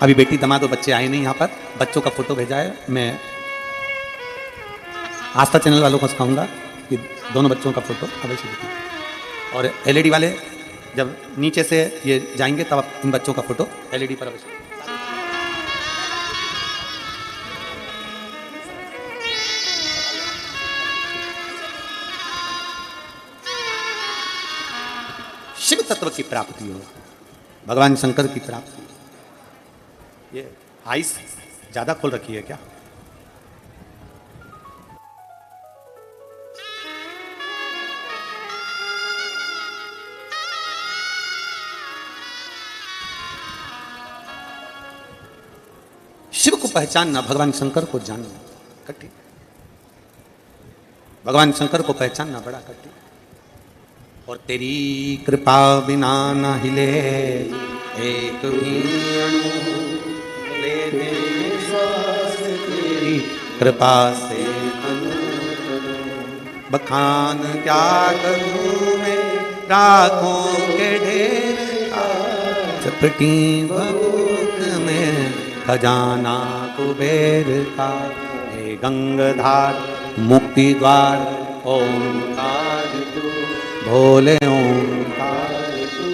अभी बेटी दमाद और बच्चे आए नहीं यहाँ पर, बच्चों का फोटो भेजा है। मैं आस्था चैनल वालों को कहूँगा कि दोनों बच्चों का फोटो अवश्य दिखाएं। और एलईडी वाले जब नीचे से ये जाएंगे तब आप इन बच्चों का फोटो एलईडी पर अवश्य। शिव तत्व की प्राप्ति हो, भगवान शंकर की प्राप्ति हो। ये आइस ज्यादा खोल रखी है क्या? शिव को पहचानना, भगवान शंकर को जानना कठिन। भगवान शंकर को पहचानना बड़ा कठिन। और तेरी कृपा बिना न हिले एक भी अणु, ले दे श्वास तेरी कृपा से बखान क्या करूं मैं राखों के ढेर का, चपटी भूख में खजाना कुबेर का। हे गंगाधार मुक्ति द्वार ओंकार तू, भोले ओंकार तू,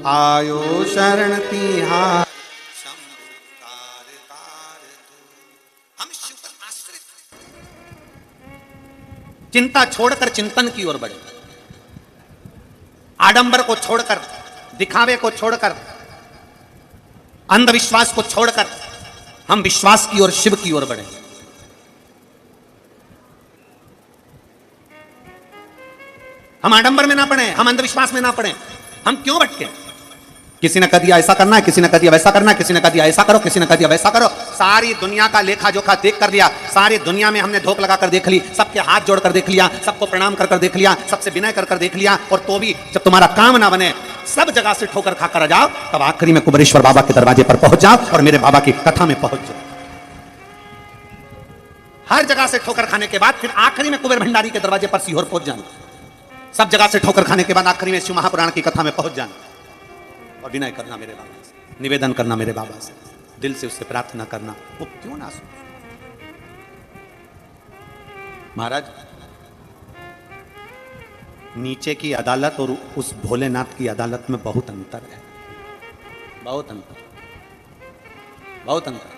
आयो शरण तिहार शंभुकार कार तू। हम शिव पर आश्रित, चिंता छोड़कर चिंतन की ओर बढ़े, आडंबर को छोड़कर, दिखावे को छोड़कर, अंधविश्वास को छोड़कर हम विश्वास की ओर, शिव की ओर बढ़े। हम आडंबर में ना पड़े, हम अंधविश्वास में ना पड़े। हम क्यों भटके? किसी ने कह दिया ऐसा करना है, किसी ने कह दिया वैसा करना है, किसी ने कह दिया ऐसा करो, किसी ने कह दिया वैसा करो। सारी दुनिया का लेखा जोखा देख कर लिया, सारी दुनिया में हमने धोख लगा कर देख ली, सबके हाथ जोड़ कर देख लिया, सबको प्रणाम कर कर देख लिया, सबसे विनय कर कर देख लिया। और तो भी जब तुम्हारा काम ना बने, सब जगह से ठोकर खाकर आ जाओ, तब आखिरी में कुबेरेश्वर बाबा के दरवाजे पर पहुंच जाओ और मेरे बाबा की कथा में पहुंच जाओ। हर जगह से ठोकर खाने के बाद फिर आखिरी में कुबेर भंडारी के दरवाजे पर सीहोर पहुंच जाना। सब जगह से ठोकर खाने के बाद आखिरी में शिव महापुराण की कथा में पहुंच जाना और विनय करना मेरे बाबा से, निवेदन करना मेरे बाबा से, दिल से उससे प्रार्थना करना। वो क्यों ना सुने? महाराज, नीचे की अदालत और उस भोलेनाथ की अदालत में बहुत अंतर है, बहुत अंतर, बहुत अंतर।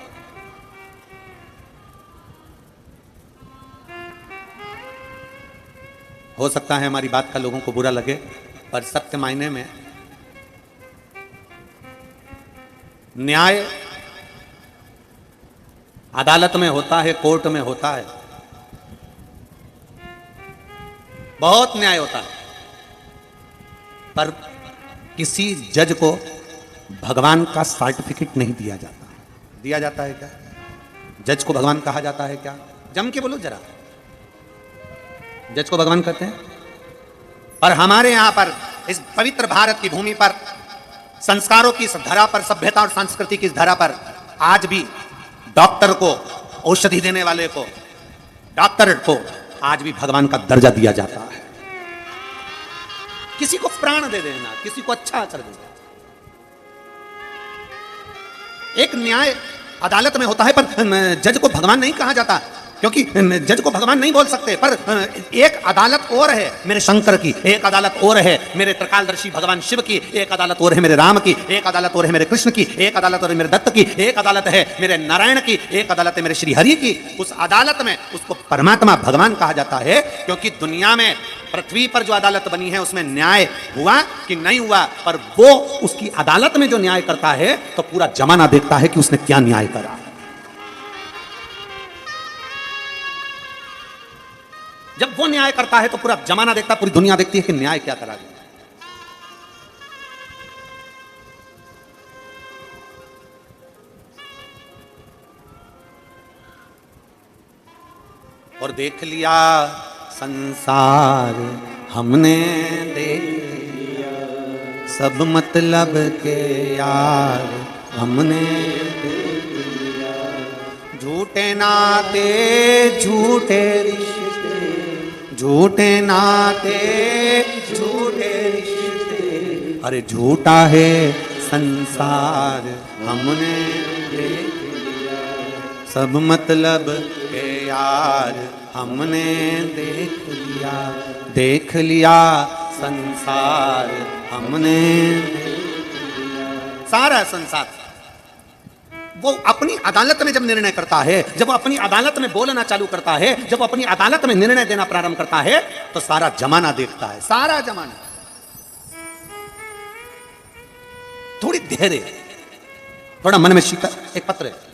हो सकता है हमारी बात का लोगों को बुरा लगे, पर सत्य मायने में न्याय अदालत में होता है, कोर्ट में होता है, बहुत न्याय होता है। पर किसी जज को भगवान का सर्टिफिकेट नहीं दिया जाता। दिया जाता है क्या? जज को भगवान कहा जाता है क्या? जम के बोलो जरा, जज को भगवान कहते हैं? पर हमारे यहां पर इस पवित्र भारत की भूमि पर, संस्कारों की इस धरा पर, सभ्यता और संस्कृति की इस धरा पर आज भी डॉक्टर को, औषधि देने वाले को, डॉक्टर को आज भी भगवान का दर्जा दिया जाता है। किसी को प्राण दे देना, किसी को अच्छा कर देना, एक न्याय अदालत में होता है। पर जज को भगवान नहीं कहा जाता, क्योंकि जज को भगवान नहीं बोल सकते। पर एक अदालत और है मेरे शंकर की, एक अदालत और है मेरे त्रिकालदर्शी भगवान शिव की, एक अदालत और है मेरे राम की, एक अदालत और है मेरे कृष्ण की, एक अदालत और है मेरे दत्त की, एक अदालत है मेरे नारायण की, एक अदालत है मेरे श्री हरि की। उस अदालत में उसको परमात्मा भगवान कहा जाता है, क्योंकि दुनिया में, पृथ्वी पर जो अदालत बनी है उसमें न्याय हुआ कि नहीं हुआ, पर वो उसकी अदालत में जो न्याय करता है तो पूरा जमाना देखता है कि उसने क्या न्याय करा। जब वो न्याय करता है तो पूरा जमाना देखता, पूरी दुनिया देखती है कि न्याय क्या करा गया। और देख लिया संसार हमने, देख लिया सब मतलब के यार हमने, देख लिया झूठे नाते झूठे रिश्ते, झूठे नाते झूठे रिश्ते, अरे झूठा है संसार हमने सब मतलब के यार हमने देख लिया संसार हमने सारा संसार। वो अपनी अदालत में जब निर्णय करता है, जब वो अपनी अदालत में बोलना चालू करता है, जब वो अपनी अदालत में निर्णय देना प्रारंभ करता है, तो सारा जमाना देखता है, सारा जमाना। थोड़ी धैर्य, थोड़ा मन में शीतल। एक पत्र है,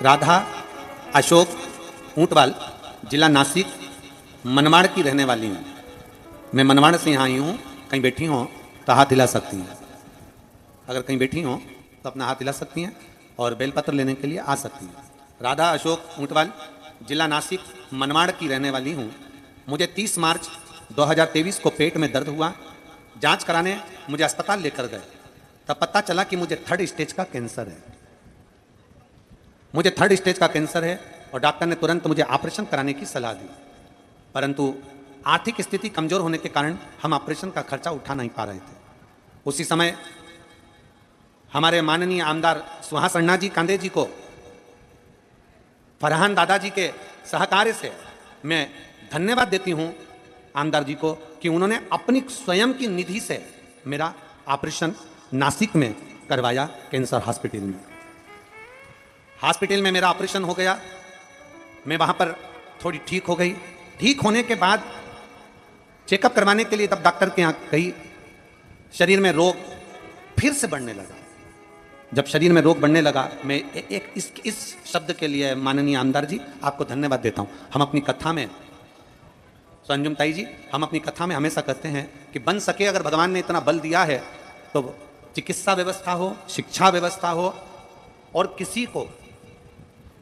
राधा अशोक ऊंटवाल, जिला नासिक, मनमाड़ की रहने वाली हूँ। मैं मनमाड़ से यहाँ आई हूँ। कहीं बैठी हो तो हाथ हिला सकती हैं। अगर कहीं बैठी हो तो अपना हाथ हिला सकती हैं और बेलपत्र लेने के लिए आ सकती हैं। राधा अशोक ऊंटवाल, जिला नासिक, मनमाड़ की रहने वाली हूँ। मुझे 30 मार्च 2023 को पेट में दर्द हुआ। जांच कराने मुझे अस्पताल लेकर गए, तब पता चला कि मुझे 3rd स्टेज का कैंसर है। मुझे 3rd स्टेज का कैंसर है और डॉक्टर ने तुरंत मुझे ऑपरेशन कराने की सलाह दी, परंतु आर्थिक स्थिति कमजोर होने के कारण हम ऑपरेशन का खर्चा उठा नहीं पा रहे थे। उसी समय हमारे माननीय आमदार सुहास अन्ना जी कांदे जी को, फरहान दादाजी के सहकार्य से मैं धन्यवाद देती हूं आमदार जी को कि उन्होंने अपनी स्वयं की निधि से मेरा ऑपरेशन नासिक में करवाया, कैंसर हॉस्पिटल में। हॉस्पिटल में मेरा ऑपरेशन हो गया। मैं वहाँ पर थोड़ी ठीक हो गई। ठीक होने के बाद चेकअप करवाने के लिए तब डॉक्टर के यहाँ गई। शरीर में रोग फिर से बढ़ने लगा। जब शरीर में रोग बढ़ने लगा, मैं एक इस शब्द के लिए माननीय आमदार जी आपको धन्यवाद देता हूँ। हम अपनी कथा में, संजुम ताई जी, हम अपनी कथा में हमेशा कहते हैं कि बन सके अगर भगवान ने इतना बल दिया है तो चिकित्सा व्यवस्था हो, शिक्षा व्यवस्था हो, और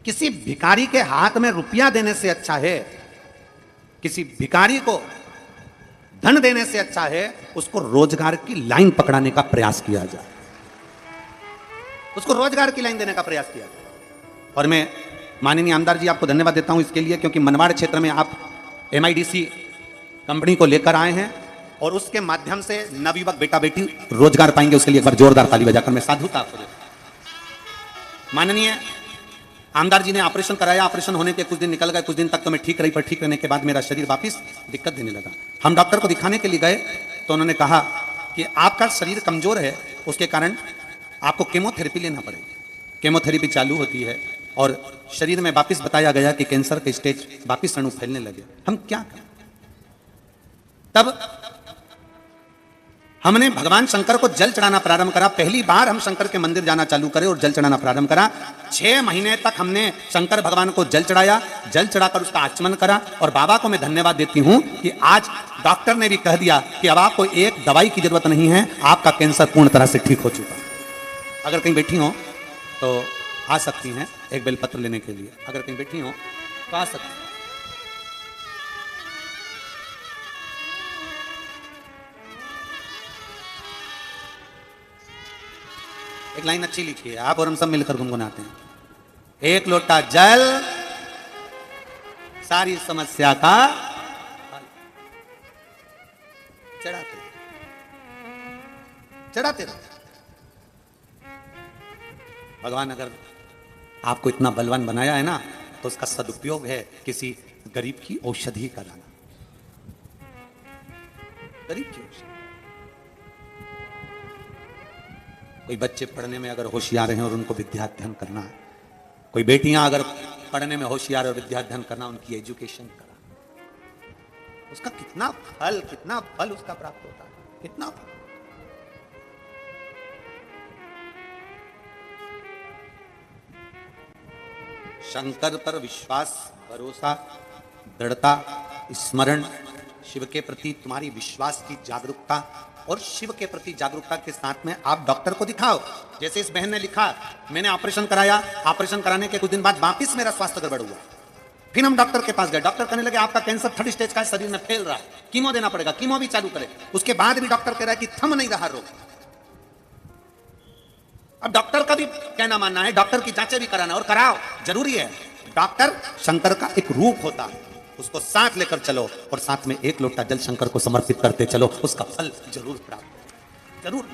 किसी भिखारी के हाथ में रुपया देने से अच्छा है, किसी भिखारी को धन देने से अच्छा है उसको रोजगार की लाइन पकड़ाने का प्रयास किया जाए, उसको रोजगार की लाइन देने का प्रयास किया जाए। और मैं माननीय आमदार जी आपको धन्यवाद देता हूं इसके लिए, क्योंकि मनमाड़ क्षेत्र में आप MIDC कंपनी को लेकर आए हैं और उसके माध्यम से नवयुवक बेटा बेटी रोजगार पाएंगे। उसके लिए एक बार जोरदार ताली बजाकर मैं साधुता आपको देता हूं। माननीय आमदार जी ने ऑपरेशन कराया। ऑपरेशन होने के कुछ दिन निकल गए, कुछ दिन तक तो मैं ठीक रही, पर ठीक रहने के बाद मेरा शरीर वापस दिक्कत देने लगा। हम डॉक्टर को दिखाने के लिए गए तो उन्होंने कहा कि आपका शरीर कमजोर है, उसके कारण आपको केमोथेरेपी लेना पड़ेगा। केमोथेरेपी चालू होती है और शरीर में वापस बताया गया कि कैंसर के स्टेज वापस अणु फैलने लगे। हम क्या करें? तब हमने भगवान शंकर को जल चढ़ाना प्रारंभ करा। पहली बार हम शंकर के मंदिर जाना चालू करे और जल चढ़ाना प्रारंभ करा। 6 महीने तक हमने शंकर भगवान को जल चढ़ाया, जल चढ़ाकर उसका आचमन करा। और बाबा को मैं धन्यवाद देती हूं कि आज डॉक्टर ने भी कह दिया कि अब आपको एक दवाई की जरूरत नहीं है, आपका कैंसर पूर्ण तरह से ठीक हो चुका। अगर कहीं बैठी हो तो आ सकती हैं एक बेलपत्र लेने के लिए। अगर कहीं बैठी हो तो आ सकती हैं। एक लाइन अच्छी लिखी है, आप और हम सब मिलकर गुनगुनाते हैं। एक लोटा जल सारी समस्या का चढ़ाते चढ़ाते रहो। भगवान अगर आपको इतना बलवान बनाया है ना, तो उसका सदुपयोग है किसी गरीब की औषधि कराना। गरीब की औषधि। कोई बच्चे पढ़ने में अगर होशियार हैं और उनको विद्याध्ययन करना है, कोई बेटियां अगर पढ़ने में होशियार और विद्याध्ययन करना, उनकी एजुकेशन करा, उसका कितना फल उसका प्राप्त होता है, कितना फल। शंकर पर विश्वास, भरोसा, दृढ़ता, स्मरण, शिव के प्रति तुम्हारी विश्वास की जागरूकता और शिव के प्रति जागरूकता के साथ में आप डॉक्टर को दिखाओ। जैसे इस बहन ने लिखा, मैंने ऑपरेशन कराया, ऑपरेशन कराने के कुछ दिन बाद वापिस मेरा स्वास्थ्य गड़बड़ हुआ। फिर हम डॉक्टर के पास गए, डॉक्टर कहने लगे आपका कैंसर 3rd स्टेज का शरीर में फैल रहा है, कीमो देना पड़ेगा। कीमो भी चालू करे, उसके बाद भी डॉक्टर कह रहा है कि थम नहीं रहा रोग। अब डॉक्टर का भी कहना मानना है, डॉक्टर की जांचें भी कराना, और कराओ, जरूरी है। डॉक्टर शंकर का एक रूप होता है, उसको साथ लेकर चलो और साथ में एक लोटा जल शंकर को समर्पित करते चलो, उसका फल जरूर प्राप्त, जरूर।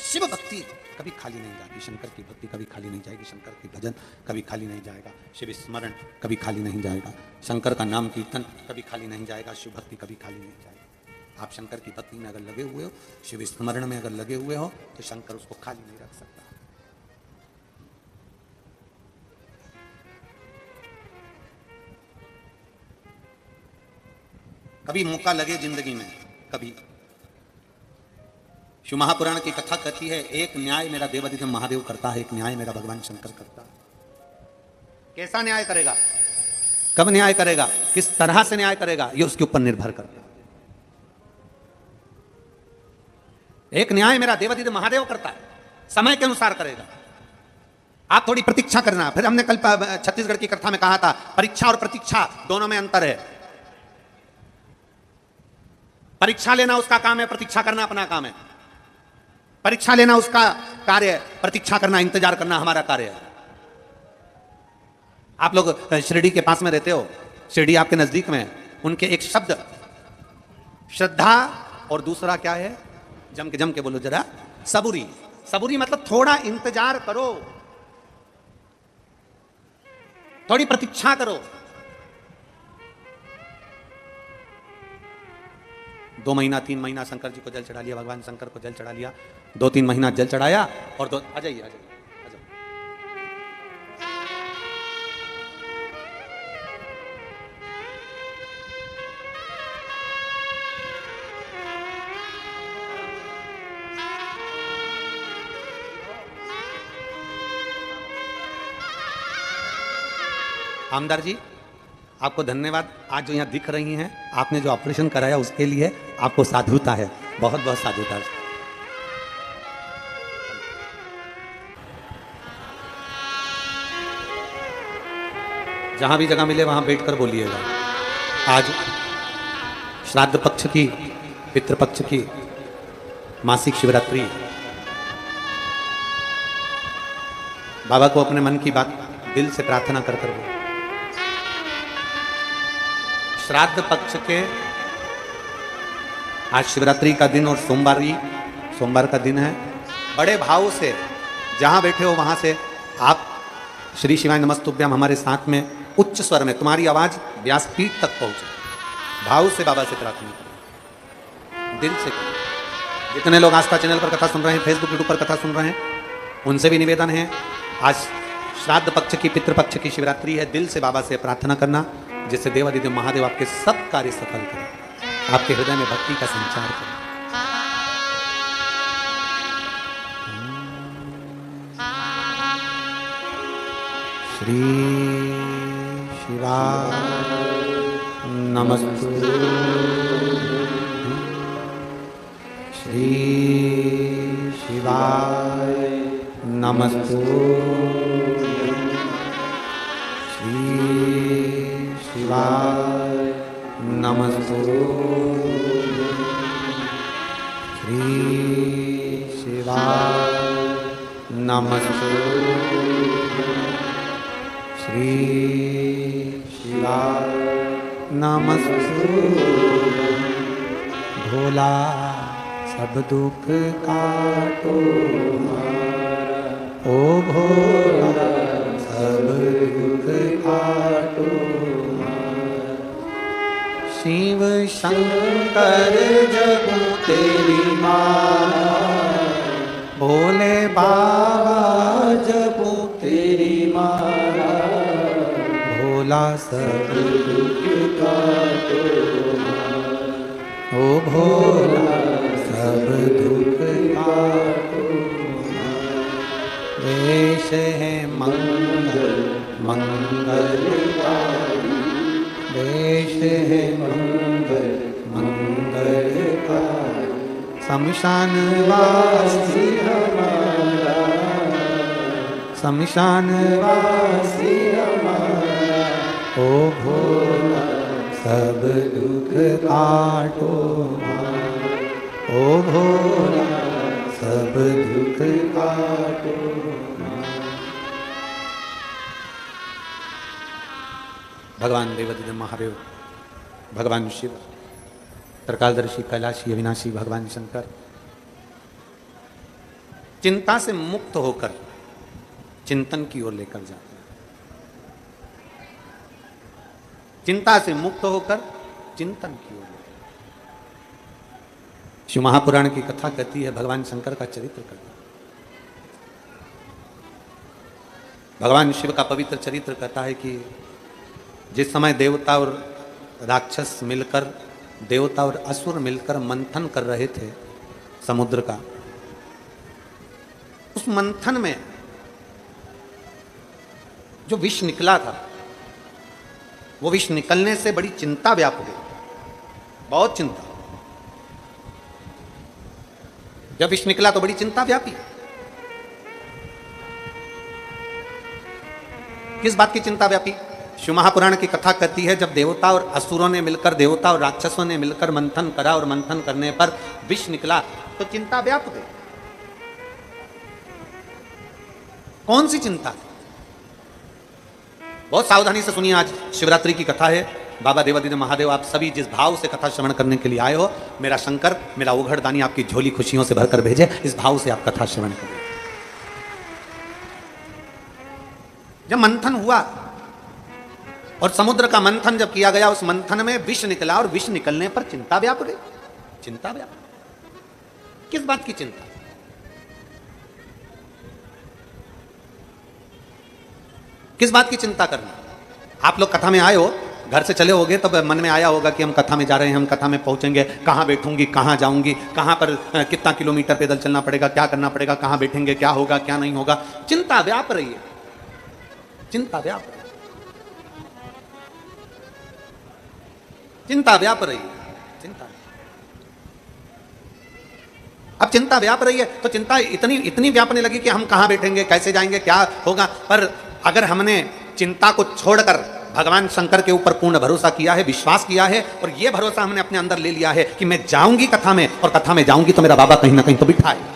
शिव भक्ति कभी खाली नहीं जाएगी, शंकर की भक्ति कभी खाली नहीं जाएगी, शंकर की भजन कभी खाली नहीं जाएगा, शिव स्मरण कभी खाली नहीं जाएगा, शंकर का नाम कीर्तन कभी खाली नहीं जाएगा, शिव भक्ति कभी खाली नहीं जाएगा। आप शंकर की भक्ति में अगर लगे हुए हो, शिव स्मरण में अगर लगे हुए हो, तो शंकर उसको खाली नहीं रख सकता। कभी मौका लगे जिंदगी में, कभी। शिव महापुराण की कथा कहती है, एक न्याय मेरा देवाधिदेव महादेव करता है, एक न्याय मेरा भगवान शंकर करता है। कैसा न्याय करेगा, कब न्याय करेगा, किस तरह से न्याय करेगा, ये उसके ऊपर निर्भर करता है। एक न्याय मेरा देवाधिदेव महादेव करता है, समय के अनुसार करेगा। आप थोड़ी प्रतीक्षा करना। फिर हमने कल छत्तीसगढ़ की कथा में कहा था, परीक्षा और प्रतीक्षा दोनों में अंतर है। परीक्षा लेना उसका काम है, प्रतीक्षा करना अपना काम है। परीक्षा लेना उसका कार्य है, प्रतीक्षा करना, इंतजार करना हमारा कार्य है। आप लोग शिरडी के पास में रहते हो, शिरडी आपके नजदीक में, उनके एक शब्द श्रद्धा और दूसरा क्या है, जम के बोलो जरा, सबूरी। सबूरी मतलब थोड़ा इंतजार करो, थोड़ी प्रतीक्षा करो। 2 महीना 3 महीना शंकर जी को जल चढ़ा लिया, भगवान शंकर को जल चढ़ा लिया, 2-3 महीना जल चढ़ाया और आ जाइए आ जाइए। आमदार जी आपको धन्यवाद। आज जो यहाँ दिख रही हैं, आपने जो ऑपरेशन कराया उसके लिए आपको साधुता है, बहुत बहुत साधुता है। जहां भी जगह मिले वहां बैठकर बोलिएगा। आज श्राद्ध पक्ष की, पितृपक्ष की मासिक शिवरात्रि, बाबा को अपने मन की बात दिल से प्रार्थना कर कर बोलो। श्राद्ध पक्ष के आज शिवरात्रि का दिन और सोमवार का दिन है। बड़े भाव से जहां बैठे हो वहां से आप श्री शिवाय नमस्तुभ्यम हमारे साथ में उच्च स्वर में, तुम्हारी आवाज व्यासपीठ तक पहुंचे, भाव से बाबा से प्रार्थना करो, दिल से करो। जितने लोग आस्था चैनल पर कथा सुन रहे हैं, फेसबुक यूट्यूब पर कथा सुन रहे हैं, उनसे भी निवेदन है, आज श्राद्ध पक्ष की, पितृपक्ष की शिवरात्रि है, दिल से बाबा से प्रार्थना करना, जिससे देवाधिदेव महादेव आपके सब कार्य सफल करें, आपके हृदय में भक्ति का संचार करें। श्री शिवाय नमस्तुभ्यं, श्री शिवाय नमस्तुभ्यं, शिवाय नमस्तुभ्यं, श्री शिवाय नमस्तुभ्यं, श्री शिवाय नमस्तुभ्यं। भोला सब दुख काटो हमारा, ओ भोला सब दुख काटो हमारा। शिव शंकर जब तेरी माला, भोले बाबा जब तेरी माला, भोला सब दुख काटो हमारा, ओ भोला सब दुख काटो। देश है मंगल मंगलकारी, देश है मंगल मंगलकारी। शमशान वासी हमारा, शमशान वासी हमारा, ओ भोला सब दुख काटो हमारा, ओ भोला सब दुख काटो। भगवान देवादिदेव महादेव, भगवान शिव, त्रिकालदर्शी, कैलाशी, अविनाशी भगवान शंकर चिंता से मुक्त होकर चिंतन की ओर लेकर जाते हैं। चिंता से मुक्त होकर चिंतन की ओर। शिव महापुराण की कथा कहती है, भगवान शंकर का चरित्र कहता है। भगवान शिव का पवित्र चरित्र कहता है कि जिस समय देवता और राक्षस मिलकर, देवता और असुर मिलकर मंथन कर रहे थे समुद्र का, उस मंथन में जो विष निकला था, वो विष निकलने से बड़ी चिंता व्याप गई, बहुत चिंता। जब विष निकला तो बड़ी चिंता व्यापी। किस बात की चिंता व्यापी? शिव महापुराण की कथा कहती है, जब देवता और असुरों ने मिलकर, देवता और राक्षसों ने मिलकर मंथन करा और मंथन करने पर विष निकला तो चिंता व्याप गई। कौन सी चिंता? बहुत सावधानी से सुनिए, आज शिवरात्रि की कथा है। बाबा देवादिदेव महादेव, आप सभी जिस भाव से कथा श्रवण करने के लिए आए हो, मेरा शंकर, मेरा उघड़ दानी आपकी झोली खुशियों से भरकर भेजे, इस भाव से आप कथा श्रवण करें। जब मंथन हुआ और समुद्र का मंथन जब किया गया, उस मंथन में विष निकला और विष निकलने पर चिंता व्याप गई। चिंता व्याप। किस बात की चिंता? किस बात की चिंता करना? आप लोग कथा में आए हो, घर से चले होगे तब मन में आया होगा कि हम कथा में जा रहे हैं, हम कथा में पहुंचेंगे, कहाँ बैठूंगी, कहाँ जाऊंगी, कहाँ पर कितना किलोमीटर पैदल चलना पड़ेगा, क्या करना पड़ेगा, कहाँ बैठेंगे, क्या होगा, क्या नहीं होगा। चिंता व्याप रही है, चिंता व्याप रही है, चिंता व्याप रही है, चिंता। अब चिंता व्याप रही है तो चिंता इतनी व्यापने लगी कि हम कहाँ बैठेंगे, कैसे जाएंगे, क्या होगा। पर अगर हमने चिंता को छोड़कर भगवान शंकर के ऊपर पूर्ण भरोसा किया है, विश्वास किया है, और यह भरोसा हमने अपने अंदर ले लिया है कि मैं जाऊंगी कथा में, और कथा में जाऊंगी तो मेरा बाबा कहीं ना कहीं तो बिठाएगा,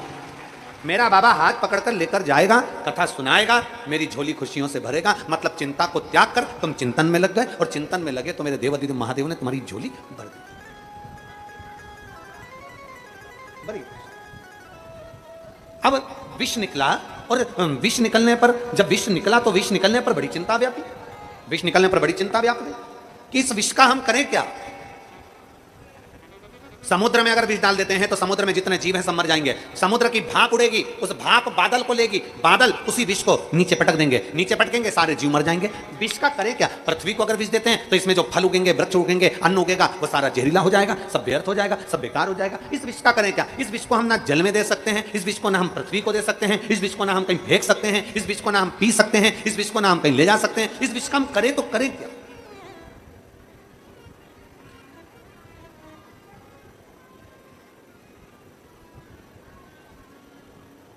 मेरा बाबा हाथ पकड़कर लेकर जाएगा, कथा सुनाएगा, मेरी झोली खुशियों से भरेगा। मतलब चिंता को त्याग कर तुम चिंतन में लग गए, और चिंतन में लगे तो मेरे देवादिदेव महादेव ने तुम्हारी झोली भर दी। अब विष निकला, और विष निकलने पर, जब विष निकला तो विष निकलने पर बड़ी चिंता व्यापी। विष निकलने पर बड़ी चिंता व्याप गई कि इस विष का हम करें क्या। समुद्र में अगर विष डाल देते हैं तो समुद्र में जितने जीव हैं सब मर जाएंगे। समुद्र की भाप उड़ेगी, उस भाप बादल को लेगी, बादल उसी विष को नीचे पटक देंगे, नीचे पटकेंगे, सारे जीव मर जाएंगे। विष का करें क्या? पृथ्वी को अगर विष देते हैं तो इसमें जो फल उगेंगे, वृक्ष उगेंगे, अन्न उगेगा, वो सारा जहरीला हो जाएगा, सब व्यर्थ हो जाएगा, सब बेकार हो जाएगा। इस विष का करें क्या? इस विष को हम ना जल में दे सकते हैं, इस विष को ना हम पृथ्वी को दे सकते हैं, इस विष को ना हम कहीं फेंक सकते हैं, इस विष को ना हम पी सकते हैं, इस विष को ना हम कहीं ले जा सकते हैं। इस विष का हम करें तो करें क्या?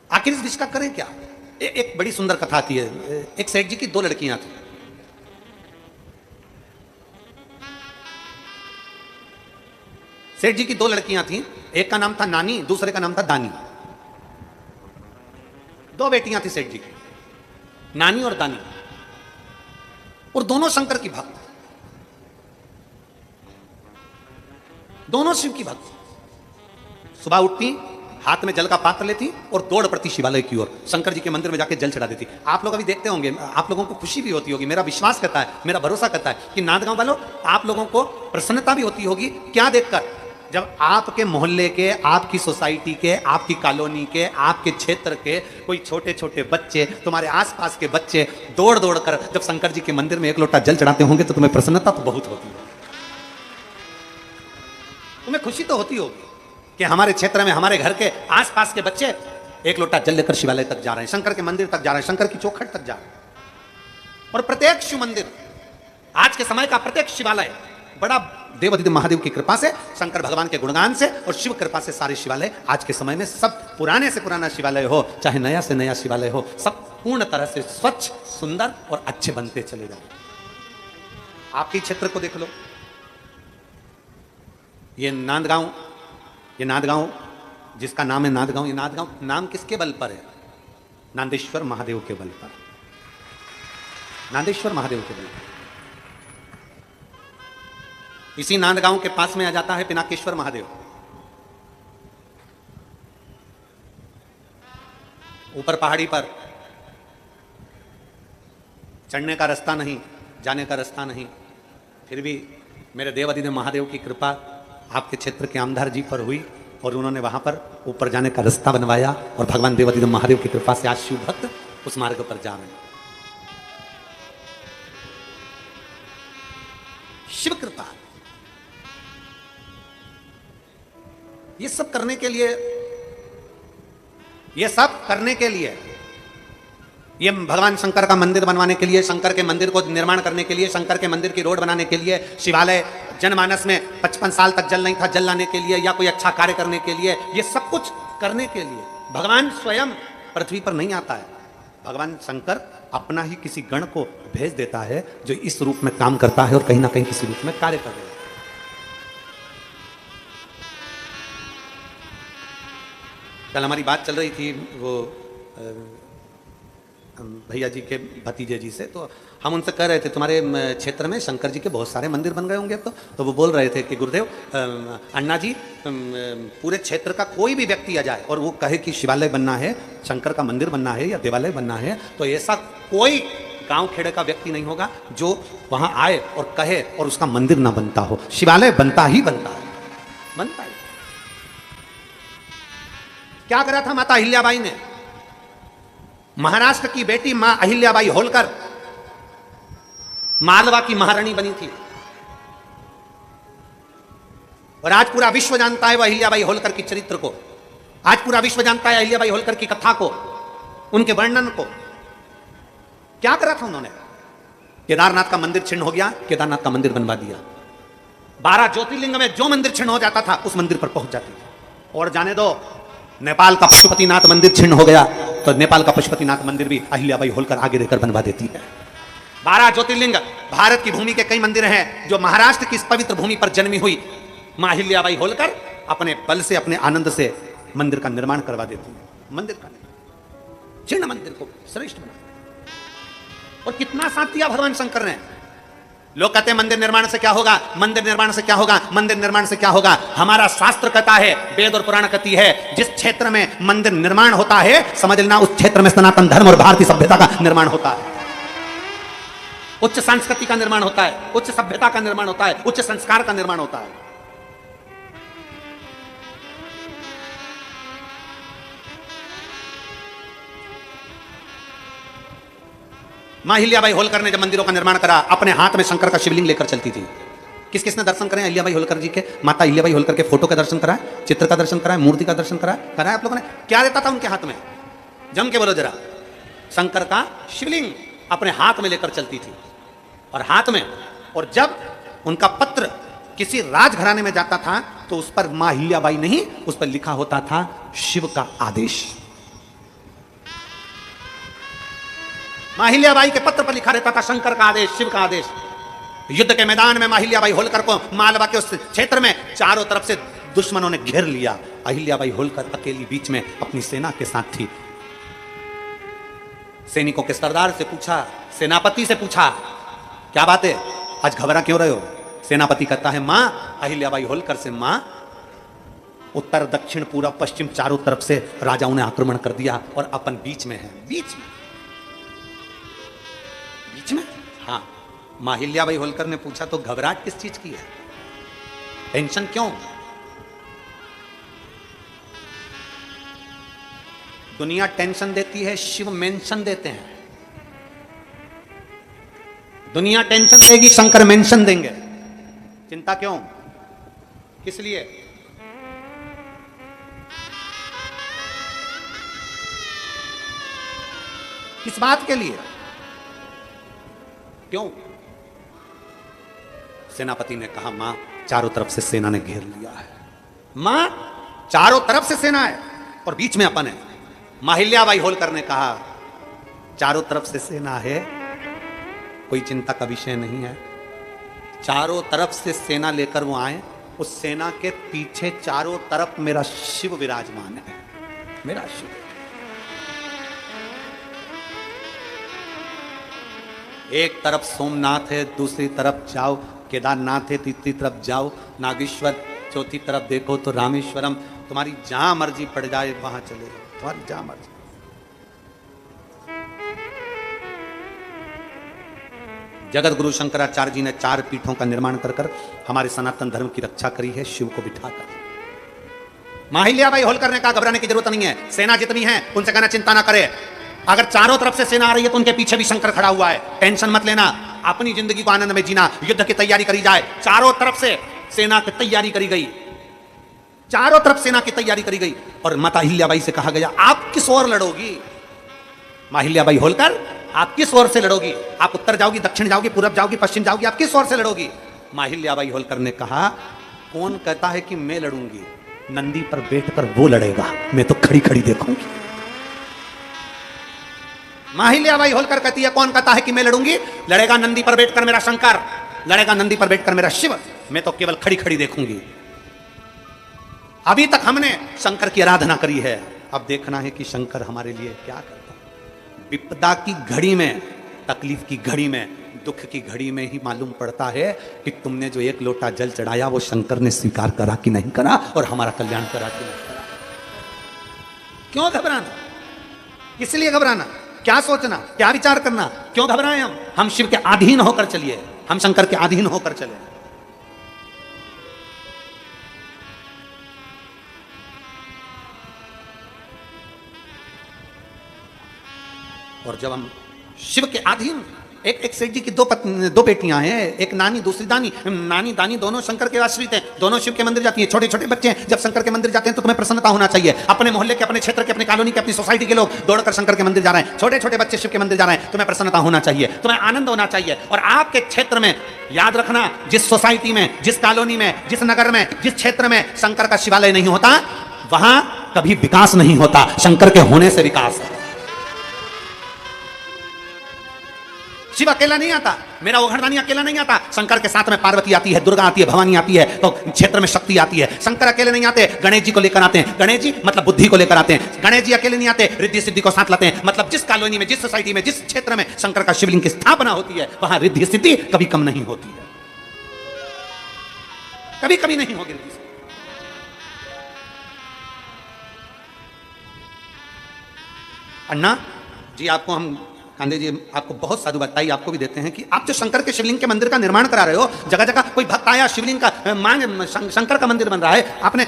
आखिर इस विष का करें क्या? एक बड़ी सुंदर कथा आती है। एक सेठ जी की दो लड़कियां थी। सेठ जी की दो लड़कियां थी, एक का नाम था नानी, दूसरे का नाम था दानी। दो बेटियां थी सेठ जी की, नानी और दानी, और दोनों शंकर की भक्त, दोनों शिव की भक्त। सुबह उठती, हाथ में जल का पात्र लेती और दौड़ पड़ती शिवालय की ओर, शंकर जी के मंदिर में जाके जल चढ़ा देती। आप लोग अभी देखते होंगे, आप लोगों को खुशी भी होती होगी, मेरा विश्वास करता है, मेरा भरोसा करता है कि नांदगांव वालों, आप लोगों को प्रसन्नता भी होती होगी। क्या देखकर? जब आपके मोहल्ले के, आपकी सोसाइटी के, आपकी कॉलोनी के, आपके क्षेत्र के कोई छोटे छोटे बच्चे, तुम्हारे आसपास के बच्चे दौड़ दौड़ कर जब शंकर जी के मंदिर में एक लोटा जल चढ़ाते होंगे तो तुम्हें प्रसन्नता तो बहुत होती है, तुम्हें खुशी तो होती होगी कि हमारे क्षेत्र में, हमारे घर के आसपास के बच्चे एक लोटा जल लेकर शिवालय तक जा रहे हैं, शंकर के मंदिर तक जा रहे हैं, शंकर की चौखट तक जा रहे हैं। और प्रत्येक शिव मंदिर, आज के समय का प्रत्येक शिवालय बड़ा देवादिदेव महादेव की कृपा से, शंकर भगवान के गुणगान से और शिव कृपा से सारे शिवालय आज के समय में, सब पुराने से पुराना शिवालय हो चाहे नया से नया शिवालय हो, सब पूर्ण तरह से स्वच्छ, सुंदर और अच्छे बनते चले जाए। आपके क्षेत्र को देख लो, ये नांदगांव जिसका नाम है नांदगांव, ये नांदगांव नाम किसके बल पर है? नांदेश्वर महादेव के बल पर, नांदेश्वर महादेव के बल पर। इसी नांदगांव के पास में आ जाता है पिनाकेश्वर महादेव। ऊपर पहाड़ी पर चढ़ने का रास्ता नहीं, जाने का रास्ता नहीं, फिर भी मेरे देवाधिदेव महादेव की कृपा आपके क्षेत्र के आमदार जी पर हुई और उन्होंने वहां पर ऊपर जाने का रास्ता बनवाया और भगवान देवाधिदेव महादेव की कृपा से आज शिव भक्त उस मार्ग पर जा रहे हैं। शिव कृपा। ये सब करने के लिए, ये सब करने के लिए, ये भगवान शंकर का मंदिर बनवाने के लिए, शंकर के मंदिर को निर्माण करने के लिए, शंकर के मंदिर की रोड बनाने के लिए, शिवालय जनमानस में 55 साल तक जल नहीं था, जल लाने के लिए, या कोई अच्छा कार्य करने के लिए, ये सब कुछ करने के लिए भगवान स्वयं पृथ्वी पर नहीं आता है। भगवान शंकर अपना ही किसी गण को भेज देता है जो इस रूप में काम करता है और कहीं ना कहीं किसी रूप में कार्य कर रहा है। कल हमारी बात चल रही थी वो भैया जी के भतीजे जी से, तो हम उनसे कह रहे थे तुम्हारे क्षेत्र में शंकर जी के बहुत सारे मंदिर बन गए होंगे अब तो वो बोल रहे थे कि गुरुदेव अन्ना जी पूरे क्षेत्र का कोई भी व्यक्ति आ जाए और वो कहे कि शिवालय बनना है, शंकर का मंदिर बनना है या देवालय बनना है, तो ऐसा कोई गांव खेड़े का व्यक्ति नहीं होगा जो वहां आए और कहे और उसका मंदिर ना बनता हो। शिवालय बनता ही बनता है, बनता ही। क्या करा था माता अहिल्याबाई ने? महाराष्ट्र की बेटी मां अहिल्याबाई होलकर मालवा की महारानी बनी थी और आज पूरा विश्व जानता है वह अहिल्याबाई होलकर की चरित्र को। आज पूरा विश्व जानता है अहिल्याबाई होलकर की कथा को, उनके वर्णन को। क्या करा था उन्होंने? केदारनाथ का मंदिर छिन्न हो गया, केदारनाथ का मंदिर बनवा दिया। 12 ज्योतिर्लिंग में जो मंदिर छिन्न हो जाता था उस मंदिर पर पहुंच जाती थी। और जाने दो, नेपाल का पशुपतिनाथ मंदिर छिन्न हो गया तो नेपाल का पशुपतिनाथ मंदिर भी अहिल्याबाई होलकर आगे रहकर बनवा देती है। 12 ज्योतिर्लिंग, भारत की भूमि के कई मंदिर हैं जो महाराष्ट्र की इस पवित्र भूमि पर जन्मी हुई मां अहिल्याबाई होलकर अपने बल से, अपने आनंद से मंदिर का निर्माण करवा देती है। मंदिर का जीर्ण मंदिर को श्रेष्ठ बना। और कितना साथ दिया भगवान शंकर ने। लोग कहते हैं मंदिर निर्माण से क्या होगा, मंदिर निर्माण से क्या होगा, मंदिर निर्माण से क्या होगा। हमारा शास्त्र कहता है, वेद और पुराण कहती है, जिस क्षेत्र में मंदिर निर्माण होता है समझ लेना उस क्षेत्र में सनातन धर्म और भारतीय सभ्यता का निर्माण होता है। उच्च संस्कृति का निर्माण होता है, उच्च सभ्यता का निर्माण होता है, उच्च संस्कार का निर्माण होता है। मां अहिल्याबाई होलकर ने जब मंदिरों का निर्माण करा, अपने हाथ में शंकर का शिवलिंग लेकर चलती थी। किस किसने दर्शन करें अहिल्याबाई होलकर जी के? माता अहिल्याबाई होलकर के फोटो के दर्शन कराए, चित्र का दर्शन कराए, मूर्ति का दर्शन कराए आप लोगों ने? क्या रहता था उनके हाथ में? जम के बोलो जरा। शंकर का शिवलिंग अपने हाथ में लेकर चलती थी और हाथ में, और जब उनका पत्र किसी राजघराने में जाता था तो उस पर मां अहिल्याबाई नहीं, उस पर लिखा होता था शिव का आदेश। मां अहिल्याबाई के पत्र पर लिखा रहता था शंकर का आदेश, शिव का आदेश। युद्ध के मैदान में मां अहिल्याबाई होलकर को मालवा के उस क्षेत्र में चारों तरफ से दुश्मनों ने घेर लिया। अहिल्याबाई होलकर अकेली बीच में अपनी सेना के साथ थी। सैनिकों के सरदार से पूछा, सेनापति से पूछा, क्या बात है, आज घबरा क्यों रहे हो? सेनापति कहता है, मां अहिल्याबाई होलकर से मां उत्तर दक्षिण पूर्व पश्चिम चारों तरफ से राजाओं ने आक्रमण कर दिया और अपन बीच में है। बीच में हाँ। मां अहिल्याबाई होलकर ने पूछा, तो घबराहट किस चीज की है, टेंशन क्यों? दुनिया टेंशन देती है, शिव मेंशन देते हैं। दुनिया टेंशन देगी, शंकर मेंशन देंगे। चिंता क्यों, किस लिए? किस बात के लिए, क्यों? सेनापति ने कहा, मां चारों तरफ से सेना ने घेर लिया है। मां चारों तरफ से सेना है और बीच में अपन है। मां अहिल्याबाई होलकर ने कहा, चारों तरफ से सेना है, कोई चिंता का विषय नहीं है। चारों तरफ से सेना लेकर वो आए, उस सेना के पीछे चारों तरफ मेरा शिव विराजमान है, मेरा शिव। एक तरफ सोमनाथ है, दूसरी तरफ जाओ केदारनाथ है तीसरी तरफ जाओ, नागेश्वर चौथी तरफ देखो तो रामेश्वरम, तुम्हारी जहां मर्जी पड़ जाए वहां चले जाओ, तुम्हारी जहां मर्जी। जगत गुरु शंकराचार्य जी ने 4 पीठों का निर्माण कर हमारे सनातन धर्म की रक्षा करी है, शिव को बिठाकर। माहिल्याबाई होलकर ने कहा घबराने की जरूरत नहीं है, सेना जितनी है उनसे कहना चिंता ना करे, अगर चारों तरफ से सेना आ रही है तो उनके पीछे भी शंकर खड़ा हुआ है, टेंशन मत लेना, अपनी जिंदगी को आनंद में जीना, युद्ध की तैयारी करी जाए। चारों तरफ से सेना की तैयारी करी गई, चारों तरफ सेना की तैयारी करी गई। और माता अहिल्याबाई से कहा गया आप किस ओर लड़ोगी? माहिल्याबाई होलकर आप किस ओर से लड़ोगी? आप उत्तर जाओगी, दक्षिण जाओगी, पूरब जाओगी, पश्चिम जाओगी, आप किस ओर से लड़ोगी? माहिल्याबाई होलकर ने कहा कौन कहता है कि मैं लड़ूंगी, नंदी पर बैठकर वो लड़ेगा, मैं तो खड़ी खड़ी देखूंगी। माहिल्याबाई होलकर कहती है कौन कहता है कि मैं लड़ूंगी, लड़ेगा नंदी पर बैठकर मेरा शंकर, लड़ेगा नंदी पर बैठकर मेरा शिव, मैं तो केवल खड़ी खड़ी देखूंगी। अभी तक हमने शंकर की आराधना करी है, अब देखना है कि शंकर हमारे लिए क्या करता है। विपदा की घड़ी में, तकलीफ की घड़ी में, दुख की घड़ी में ही मालूम पड़ता है कि तुमने जो 1 लोटा जल चढ़ाया वो शंकर ने स्वीकार करा कि नहीं करा, और हमारा कल्याण करा कि नहीं करा। क्यों घबराना, किस लिए घबराना, क्या सोचना, क्या विचार करना, क्यों घबराएं हम शिव के अधीन होकर चलिए, हम शंकर के अधीन होकर चले। और जब हम शिव के अधीन, एक सेठ जी की 2 बेटियां हैं, एक नानी दूसरी दानी, नानी दानी दोनों शंकर के आश्रित हैं, दोनों शिव के मंदिर जाती हैं, छोटे छोटे बच्चे हैं, जब शंकर के मंदिर जाते हैं तो तुम्हें प्रसन्नता होना चाहिए। अपने मोहल्ले के, अपने क्षेत्र के, अपनी कॉलोनी के, अपनी सोसाइटी के लोग दौड़कर शंकर के मंदिर जा रहे हैं, छोटे छोटे बच्चे शिव के मंदिर जा रहे हैं, तुम्हें प्रसन्नता होना चाहिए, तुम्हें आनंद होना चाहिए। और आपके क्षेत्र में याद रखना, जिस सोसाइटी में, जिस कॉलोनी में, जिस नगर में, जिस क्षेत्र में शंकर का शिवालय नहीं होता वहां कभी विकास नहीं होता, शंकर के होने से विकास है। शिव अकेला नहीं आता, मेरा ओघड़दानी अकेला नहीं आता, शंकर के साथ में पार्वती आती है, दुर्गा आती है, भवानी आती है, तो क्षेत्र में शक्ति आती है। शंकर अकेले नहीं आते, गणेश जी को लेकर आते हैं, गणेश जी मतलब बुद्धि को लेकर आते हैं। गणेश जी अकेले नहीं आते, रिद्धि सिद्धि को साथ लाते हैं, मतलब जिस कॉलोनी में, जिस सोसाइटी में, जिस क्षेत्र में शंकर का शिवलिंग की स्थापना होती है वहां रिद्धि सिद्धि कभी कम नहीं होती है, कभी कभी नहीं होगी रिद्धि सिद्धि। अन्ना जी आपको हम, कांदे जी आपको बहुत साधु बताइए, आपको भी देते हैं कि आप जो शंकर के शिवलिंग के मंदिर का निर्माण करा रहे हो, जगह जगह कोई भक्त आया शिवलिंग का मांग, शंकर का मंदिर बन रहा है, आपने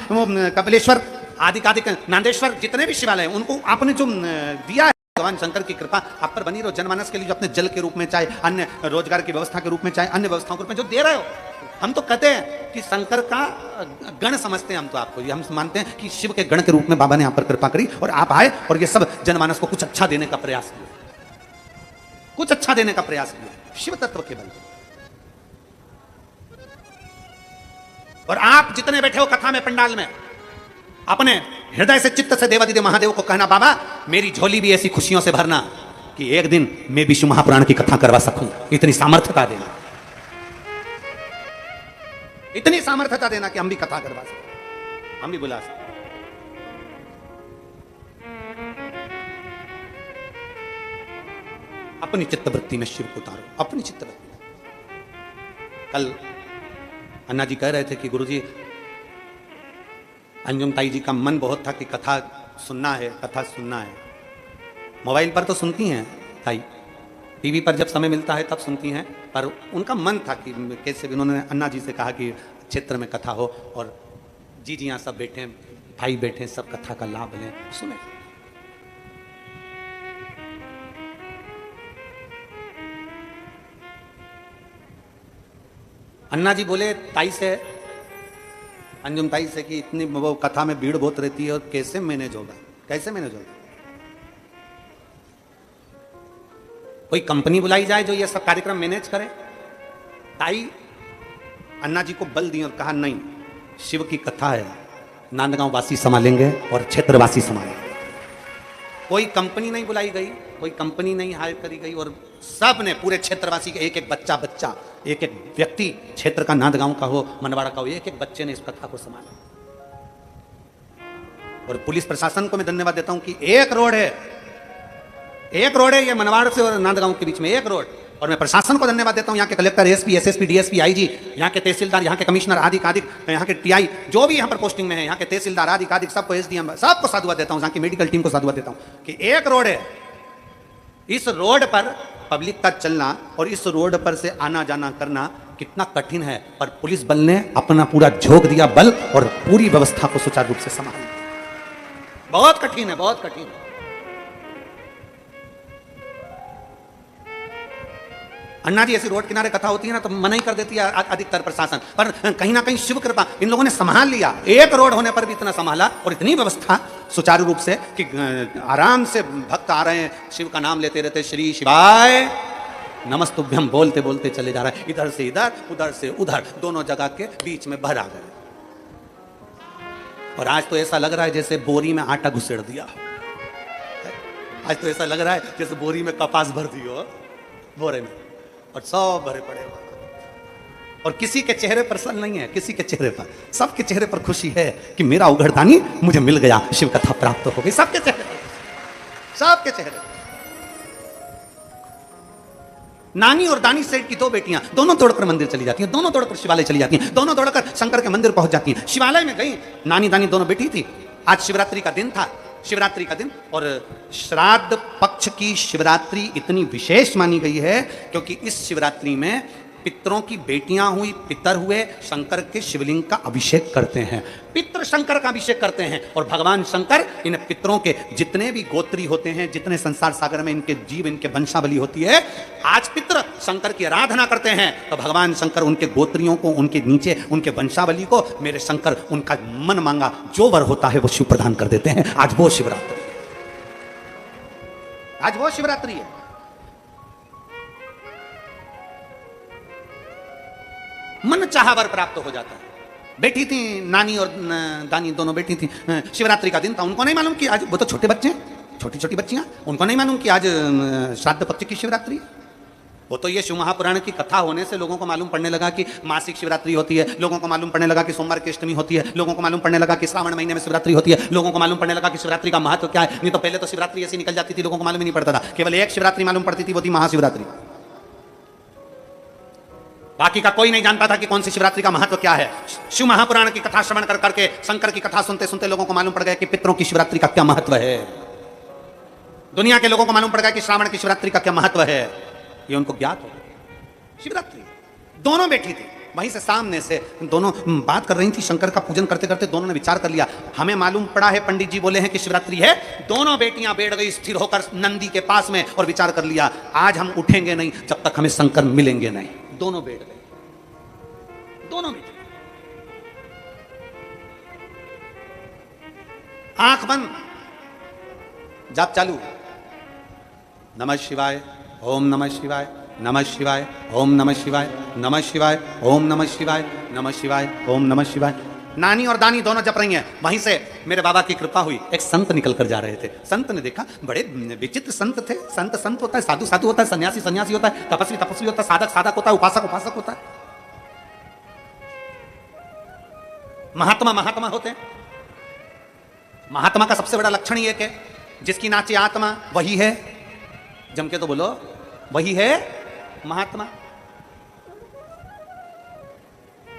कपिलेश्वर आदि नांदेश्वर जितने भी शिवालय हैं उनको आपने जो दिया है, भगवान शंकर की कृपा आप पर बनी रहो। जनमानस के लिए जो अपने जल के रूप में, चाहे अन्य रोजगार की व्यवस्था के रूप में, चाहे अन्य व्यवस्थाओं के रूप में जो दे रहे हो, हम तो कहते हैं कि शंकर का गण समझते हैं हम तो आपको, ये हम मानते हैं कि शिव के गण के रूप में बाबा ने आप पर कृपा करी और आप आए और ये सब जनमानस को कुछ अच्छा देने का प्रयास किया, कुछ अच्छा देने का प्रयास किया शिव तत्व के बल। और आप जितने बैठे हो कथा में, पंडाल में, अपने हृदय से, चित्त से देवादिदेव महादेव को कहना बाबा मेरी झोली भी ऐसी खुशियों से भरना कि एक दिन मैं विष्णु महापुराण की कथा करवा सकूं, इतनी सामर्थ्यता देना, इतनी सामर्थ्यता देना कि हम भी कथा करवा सकें, हम भी बुला सकें। अपनी चित्तवृत्ति में शिव को उतारो, अपनी चित्तवृत्ति में। कल अन्ना जी कह रहे थे कि गुरुजी अंजुम ताई जी का मन बहुत था कि कथा सुनना है, कथा सुनना है। मोबाइल पर तो सुनती हैं ताई, टीवी पर जब समय मिलता है तब सुनती हैं, पर उनका मन था कि कैसे भी, उन्होंने अन्ना जी से कहा कि क्षेत्र में कथा हो और जी यहाँ सब बैठे, भाई बैठे, सब कथा का लाभ लें, सुने। अन्ना जी बोले ताई से, अंजुम ताई से कि इतनी वो कथा में भीड़ बहुत रहती है और कैसे मैनेज होगा, कैसे मैनेज होगा? कोई कंपनी बुलाई जाए जो ये सब कार्यक्रम मैनेज करे। ताई अन्ना जी को बल दी और कहा नहीं, शिव की कथा है, नांदगांव वासी संभालेंगे और क्षेत्रवासी संभालेंगे। कोई कंपनी नहीं बुलाई गई, कोई कंपनी नहीं हायर करी गई और सब ने, पूरे क्षेत्रवासी के एक एक बच्चा, एक एक व्यक्ति क्षेत्र का, नांदगांव का हो, मनवाड़ा का हो, एक एक बच्चे ने इस कथा को संभाला। और पुलिस प्रशासन को मैं धन्यवाद देता हूं कि एक रोड है ये मनवाड़ से और नांदगांव के बीच में एक रोड, और मैं प्रशासन को धन्यवाद देता हूं, यहाँ के collector, SP, SSP, DSP, IG, यहाँ के तहसीलदार, यहाँ के कमिश्नर आदि आदि, यहाँ के टीआई, जो भी यहाँ पर पोस्टिंग में है, यहाँ के तहसीलदार आदि आदि, सबको, एसडीएम, सबको साधुवाद देता हूँ, यहाँ की मेडिकल टीम को साधुवाद देता हूँ कि एक रोड है, इस रोड पर पब्लिक का चलना और इस रोड पर से आना जाना करना कितना कठिन है, पर पुलिस बल ने अपना पूरा झोंक दिया बल और पूरी व्यवस्था को सुचारू रूप से संभाला। बहुत कठिन है, बहुत कठिन है। अन्ना जी, ऐसी रोड किनारे कथा होती है ना तो मना ही कर देती है अधिकतर प्रशासन, पर कहीं ना कहीं शिव कृपा इन लोगों ने संभाल लिया। एक रोड होने पर भी इतना संभाला और इतनी व्यवस्था सुचारू रूप से कि आराम से भक्त आ रहे हैं, शिव का नाम लेते रहते, श्री शिवाय नमस्तुभ्यम बोलते बोलते चले जा रहे हैं, इधर से इधर, उधर से उधर, दोनों जगह के बीच में भर आ गए। और आज तो ऐसा लग रहा है जैसे बोरी में आटा घुसेड़ दिया। आज तो ऐसा लग रहा है जैसे बोरी में कपास भर दी हो, बोरे में, और सब भरे पड़े हुए। और किसी के चेहरे पर सल नहीं है, किसी के चेहरे पर, सबके चेहरे पर खुशी है कि मेरा उघड़दानी मुझे मिल गया, शिव कथा प्राप्त हो गई। सबके चेहरे पर, सबके चेहरे पर। नानी और दानी सेठ की दो बेटियां दोनों दौड़कर मंदिर चली जाती हैं, दोनों दौड़कर शिवालय चली जाती हैं, दोनों दौड़कर शंकर के मंदिर पहुंच जाती हैं। शिवालय में गई, नानी दानी दोनों बेटी थी। आज शिवरात्रि का दिन था, शिवरात्रि का दिन, और श्राद्ध पक्ष की शिवरात्रि इतनी विशेष मानी गई है क्योंकि इस शिवरात्रि में पितरों की बेटियां हुई, पितर हुए, शंकर के शिवलिंग का अभिषेक करते हैं। पितृ शंकर का अभिषेक करते हैं और भगवान शंकर इन पितरों के जितने भी गोत्री होते हैं, जितने संसार सागर में इनके जीव, इनके वंशावली होती है, आज पितृ शंकर की आराधना करते हैं तो भगवान शंकर उनके गोत्रियों को, उनके नीचे उनके वंशावली को, मेरे शंकर उनका मन मांगा जो वर होता है वो शिव प्रदान कर देते हैं। आज वो शिवरात्रि, आज वो शिवरात्रि है। मन चाहा वर प्राप्त हो जाता है। बैठी थी नानी और दानी, दोनों बैठी थी, शिवरात्रि का दिन था, उनको नहीं मालूम कि आज, वो तो छोटे बच्चे हैं, छोटी छोटी बच्चियां, उनको नहीं मालूम कि आज श्राद्ध पक्ष की शिवरात्रि है। वो तो ये शिव महापुराण की कथा होने से लोगों को मालूम पड़ने लगा कि मासिक शिवरात्रि होती है, लोगों को मालूम पड़ने लगा कि सोमवार की अष्टमी होती है, लोगों को मालूम पड़ने लगा कि श्रावण महीने में शिवरात्रि होती है, लोगों को मालूम पड़ने लगा कि शिवरात्रि का महत्व क्या है। नहीं तो पहले तो शिवरात्रि ऐसी निकल जाती थी, लोगों को मालूम ही नहीं पड़ता था, केवल एक शिवरात्रि मालूम पड़ती थी, वो थी महाशिवरात्रि। बाकी का कोई नहीं जानता था कि कौन सी शिवरात्रि का महत्व क्या है। शिव महापुराण की कथा श्रवण कर करके, शंकर की कथा सुनते सुनते लोगों को मालूम पड़ गया कि पितरों की शिवरात्रि का क्या महत्व है। दुनिया के लोगों को मालूम पड़ गया कि श्रावण की शिवरात्रि का क्या महत्व है, ये उनको ज्ञात हो गया। शिवरात्रि, दोनों बैठी थी वहीं से, सामने से दोनों बात कर रही थी, शंकर का पूजन करते करते दोनों ने विचार कर लिया, हमें मालूम पड़ा है, पंडित जी बोले हैं कि शिवरात्रि है। दोनों बेटियां बैठ गई स्थिर होकर नंदी के पास में और विचार कर लिया, आज हम उठेंगे नहीं जब तक हमें शंकर मिलेंगे नहीं। दोनों बैठ गए, दोनों बैठ गए, आंख बंद, जाप चालू, नमः शिवाय, ओम नमः शिवाय, नमः शिवाय, ओम नमः शिवाय, नमः शिवाय, ओम नमः शिवाय, नमः शिवाय, ओम नमः शिवाय। नानी और दानी दोनों जप रही हैं। वहीं से मेरे बाबा की कृपा हुई, एक संत निकल कर जा रहे थे। संत ने देखा, बड़े विचित्र संत थे। संत संत होता है, साधु साधु होता है, सन्यासी सन्यासी होता है, तपस्वी तपस्वी होता है, साधक साधक होता है, उपासक उपासक होता है, महात्मा महात्मा होते हैं। महात्मा का सबसे बड़ा लक्षण ये है, जिसकी नाचे आत्मा वही है, जम के तो बोलो, वही है महात्मा।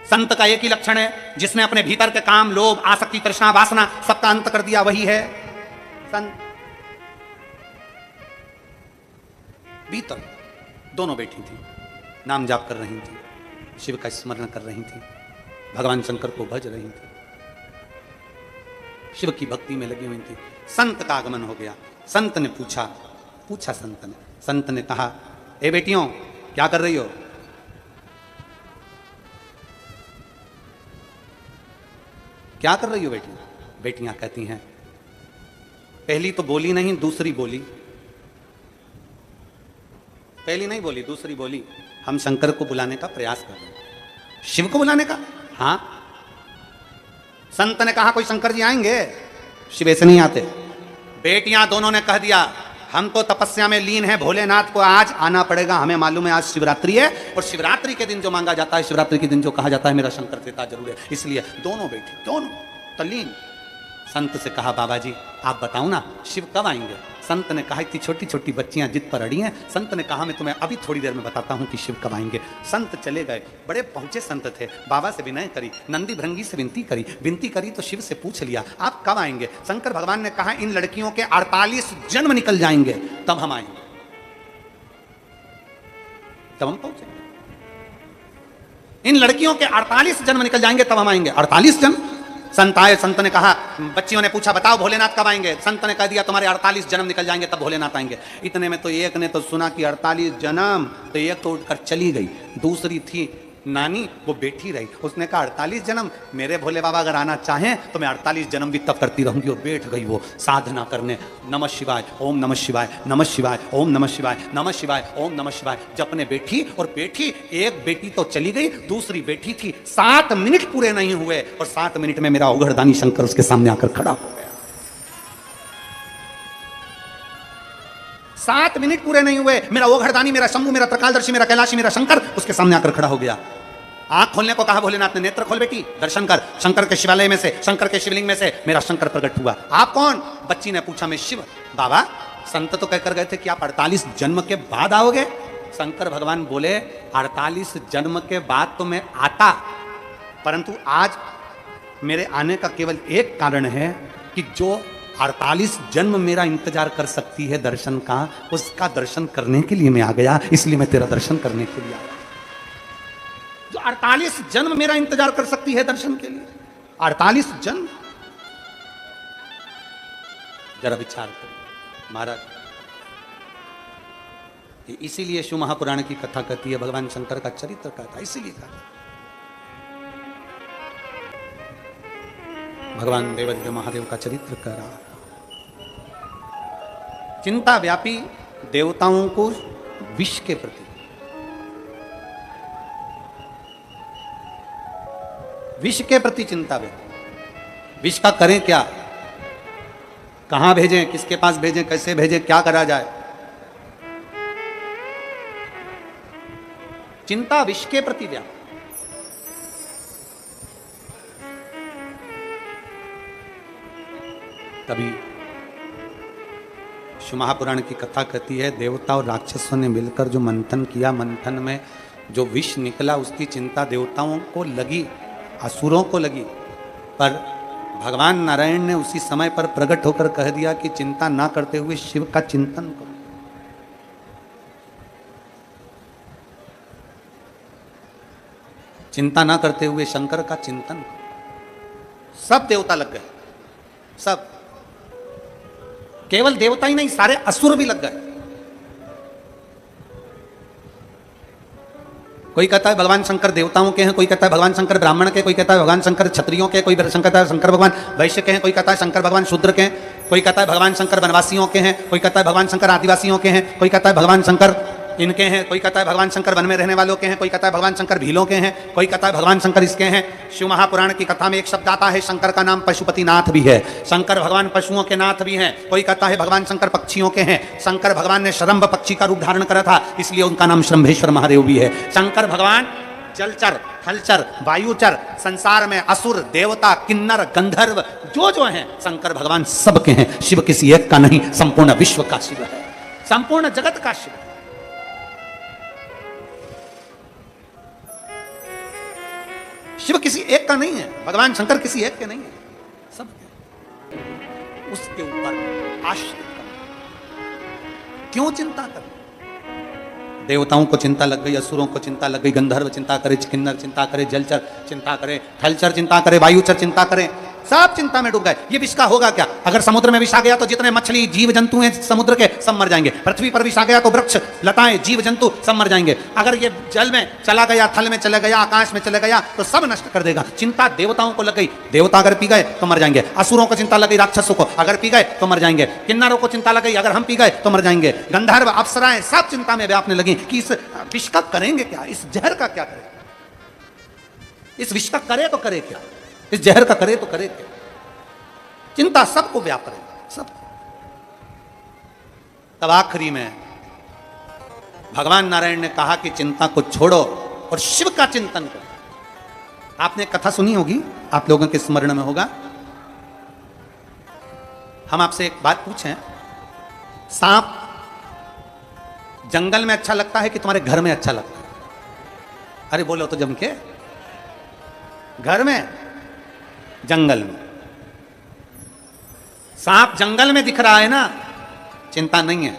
संत का एक ही लक्षण है, जिसने अपने भीतर के काम, लोभ, आसक्ति, तृष्णा, वासना सबका अंत कर दिया, वही है संत। भीतर दोनों बैठी थी, नाम जाप कर रही थी, शिव का स्मरण कर रही थी, भगवान शंकर को भज रही थी, शिव की भक्ति में लगी हुई थी। संत का आगमन हो गया। संत ने पूछा संत ने कहा, ए बेटियों, क्या कर रही हो? क्या कर रही हो बेटियां? बेटियां कहती हैं, पहली तो बोली नहीं, दूसरी बोली, पहली नहीं बोली, दूसरी बोली, हम शंकर को बुलाने का प्रयास कर रहे हैं। शिव को बुलाने का? हाँ। संत ने कहा, कोई शंकर जी आएंगे? शिव ऐसे नहीं आते। बेटियां दोनों ने कह दिया, हम तो तपस्या में लीन है, भोलेनाथ को आज आना पड़ेगा, हमें मालूम है आज शिवरात्रि है, और शिवरात्रि के दिन जो मांगा जाता है, शिवरात्रि के दिन जो कहा जाता है, मेरा शंकर देता जरूर है, इसलिए दोनों बेटी, दोनों तल्लीन। संत से कहा, बाबा जी आप बताओ ना, शिव कब आएंगे? संत ने कहा इतनी छोटी छोटी बच्चियां जिद पर अड़ी हैं। संत ने कहा मैं तुम्हें अभी थोड़ी देर में बताता हूं कि शिव कब आएंगे। संत चले गए, बड़े पहुंचे संत थे, बाबा से विनय करी, नंदी भृंगी से विनती करी तो शिव से पूछ लिया आप कब आएंगे। शंकर भगवान ने कहा इन लड़कियों के 48 जन्म निकल जाएंगे तब हम आएंगे, तब हम पहुंचेंगे। इन लड़कियों के 48 जन्म निकल जाएंगे तब हम आएंगे। 48 जन्म? संत आए, संत ने कहा, बच्चियों ने पूछा बताओ भोलेनाथ कब आएंगे। संत ने कह दिया तुम्हारे 48 जन्म निकल जाएंगे तब भोलेनाथ आएंगे। इतने में तो एक ने तो सुना कि 48 जन्म, तो एक तो उठकर चली गई। दूसरी थी नानी, वो बैठी रही, उसने कहा 48 जन्म, मेरे भोले बाबा अगर आना चाहें तो मैं 48 जन्म भी तब करती रहूंगी। और बैठ गई वो साधना करने, नमः शिवाय ओम नमः शिवाय, नमः शिवाय ओम नमः शिवाय, नमः शिवाय ओम नमः शिवाय जपने बैठी। और बैठी, एक बेटी तो चली गई, दूसरी बैठी थी। 7 मिनट पूरे नहीं हुए और 7 मिनट में मेरा औघड़दानी शंकर उसके सामने आकर खड़ा हो गया। 7 मिनट पूरे नहीं हुए, मेरा ओघड़दानी, मेरा शंभू, मेरा त्रिकालदर्शी, मेरा कैलाशी, मेरा शंकर उसके सामने आकर खड़ा हो गया। आंख खोलने को कहा भोलेनाथ ने, नेत्र खोल बेटी, दर्शन कर। शंकर के शिवालय में से, शंकर के शिवलिंग में से मेरा शंकर प्रकट हुआ। आप कौन? बच्ची ने पूछा मैं शिव। बाबा संत तो कहकर गए थे कि आप 48 जन्म के बाद आओगे। शंकर भगवान बोले 48 जन्म के बाद तो मैं आता, परंतु आज मेरे आने का केवल एक कारण है कि जो 48 जन्म मेरा इंतजार कर सकती है दर्शन का, उसका दर्शन करने के लिए मैं आ गया, इसलिए मैं तेरा दर्शन करने के लिए आया। जो 48 जन्म मेरा इंतजार कर सकती है दर्शन के लिए, 48 जन्म, जरा विचार करो महाराज। इसीलिए शिव महापुराण की कथा कहती है, भगवान शंकर का चरित्र कहता है, इसीलिए कहता है। भगवान देवादिदेव महादेव का चरित्र कह रहा है। चिंता व्यापी देवताओं को विष के प्रति, विष के प्रति चिंता व्यापी। विष का करें क्या, कहां भेजें, किसके पास भेजें, कैसे भेजें, क्या करा जाए। चिंता विष के प्रति व्यापी। तभी शिव महापुराण की कथा कहती है, देवता और राक्षसों ने मिलकर जो मंथन किया, मंथन में जो विष निकला उसकी चिंता देवताओं को लगी, असुरों को लगी, पर भगवान नारायण ने उसी समय पर प्रकट होकर कह दिया कि चिंता ना करते हुए शिव का चिंतन करो। चिंता ना करते हुए शंकर का चिंतन करो। सब देवता लग गए, सब, केवल देवता ही नहीं, सारे असुर भी लग गए। कोई कहता है भगवान शंकर देवताओं के हैं, कोई कहता है भगवान शंकर ब्राह्मण के, कोई कहता है भगवान शंकर क्षत्रियों के, कोई शंकर कहता है शंकर भगवान वैश्य के हैं, कोई कहता है शंकर भगवान शूद्र के हैं, कोई कहता है भगवान शंकर वनवासियों के हैं, कोई कहता है भगवान शंकर आदिवासियों के हैं, कोई कहता है भगवान शंकर इनके हैं, कोई कहता है भगवान शंकर वन में रहने वालों के हैं, कोई कहता है भगवान शंकर भीलों के हैं, कोई कहता है भगवान शंकर इसके हैं। शिव महापुराण की कथा में एक शब्द आता है, शंकर का नाम पशुपतिनाथ भी है। शंकर भगवान पशुओं के नाथ भी हैं। कोई कहता है भगवान शंकर पक्षियों के हैं। शंकर भगवान ने शरंभ पक्षी का रूप धारण करा था, इसलिए उनका नाम शंभेश्वर महादेव भी है। शंकर भगवान जलचर, थलचर, वायुचर, संसार में असुर, देवता, किन्नर, गंधर्व जो हैं, शंकर भगवान सबके हैं। शिव किसी एक का नहीं, संपूर्ण विश्व का शिव है, संपूर्ण जगत का शिव है। शिव किसी एक का नहीं है, भगवान शंकर किसी एक के नहीं है, सब के। उसके ऊपर आश्रित कर, क्यों चिंता कर। देवताओं को चिंता लग गई, असुरों को चिंता लग गई, गंधर्व चिंता करे, किन्नर चिंता करे, जलचर चिंता करे, थलचर चिंता करे, वायुचर चिंता करे, सब चिंता में डूब गए। ये विष का होगा क्या? अगर समुद्र में विष आ गया तो जितने मछली जीव जंतु हैं समुद्र के सब मर जाएंगे। पृथ्वी पर विष आ गया तो वृक्ष, लताएं, जीव जंतु सब मर जाएंगे। अगर ये जल में चला गया, थल में चला गया, आकाश में चला गया तो सब नष्ट कर देगा। चिंता देवताओं को लग गई, देवता अगर पी गए तो मर जाएंगे। असुरों को चिंता लग गई, राक्षसों को अगर पी गए तो मर जाएंगे। किन्नरों को चिंता लग गई, अगर हम पी गए तो मर जाएंगे। गंधर्व, अप्सराएं सब चिंता में व्यापने लगी कि इस विष का करेंगे क्या, इस जहर का क्या करें, इस विष का करे तो करे क्या, इस जहर का करे तो करे क्या। चिंता सबको व्याप रही, सब। तब आखिरी में भगवान नारायण ने कहा कि चिंता को छोड़ो और शिव का चिंतन करो। आपने कथा सुनी होगी, आप लोगों के स्मरण में होगा। हम आपसे एक बात पूछें, सांप जंगल में अच्छा लगता है कि तुम्हारे घर में अच्छा लगता है? अरे बोलो तो जम के। घर में, जंगल में। सांप जंगल में दिख रहा है ना, चिंता नहीं है।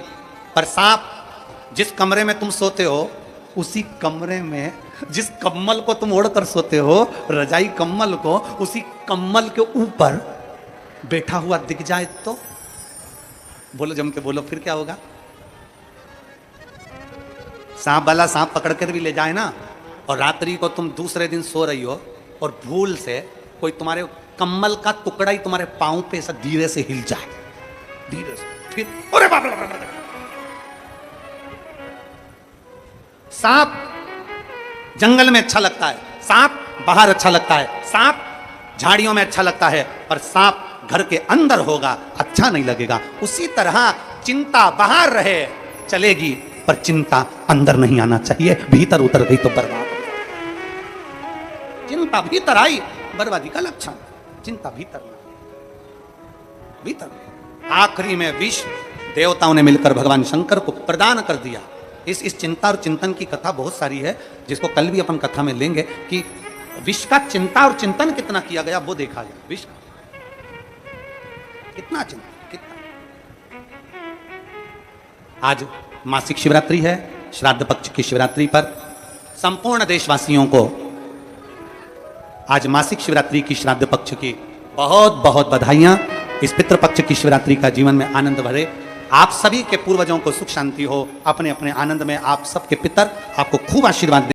पर सांप जिस कमरे में तुम सोते हो, उसी कमरे में जिस कम्बल को तुम ओढ़कर सोते हो, रजाई कम्बल को, उसी कम्बल के ऊपर बैठा हुआ दिख जाए तो बोलो जम के, बोलो फिर क्या होगा? सांप वाला सांप पकड़ कर भी ले जाए ना, और रात्रि को तुम दूसरे दिन सो रही हो और भूल से कोई तुम्हारे कम्बल का टुकड़ा ही तुम्हारे पांव पे ऐसा धीरे से हिल जाए, धीरे से, फिर अरे बाप रे। सांप जंगल में अच्छा लगता है, सांप बाहर अच्छा लगता है, सांप झाड़ियों में अच्छा लगता है, पर सांप घर के अंदर होगा अच्छा नहीं लगेगा। उसी तरह चिंता बाहर रहे चलेगी, पर चिंता अंदर नहीं आना चाहिए। भीतर उतर गई तो बर्बाद। चिंता भीतर आई, बर्बादी का लक्षण। चिंता भीतर, भीतर। आखिरी में विष देवताओं ने मिलकर भगवान शंकर को प्रदान कर दिया। इस चिंता और चिंतन की कथा बहुत सारी है, जिसको कल भी अपन कथा में लेंगे कि विष का चिंता और चिंतन कितना किया गया वो देखा गया। विष का कितना चिंतन, कितना। आज मासिक शिवरात्रि है, श्राद्ध पक्ष की शिवरात्रि पर संपूर्ण देशवासियों को आज मासिक शिवरात्रि की श्राद्ध पक्ष की बहुत बहुत बधाइयां। इस पितृपक्ष की शिवरात्रि का जीवन में आनंद भरे। आप सभी के पूर्वजों को सुख शांति हो। अपने अपने आनंद में आप सबके पितर आपको खूब आशीर्वाद दें।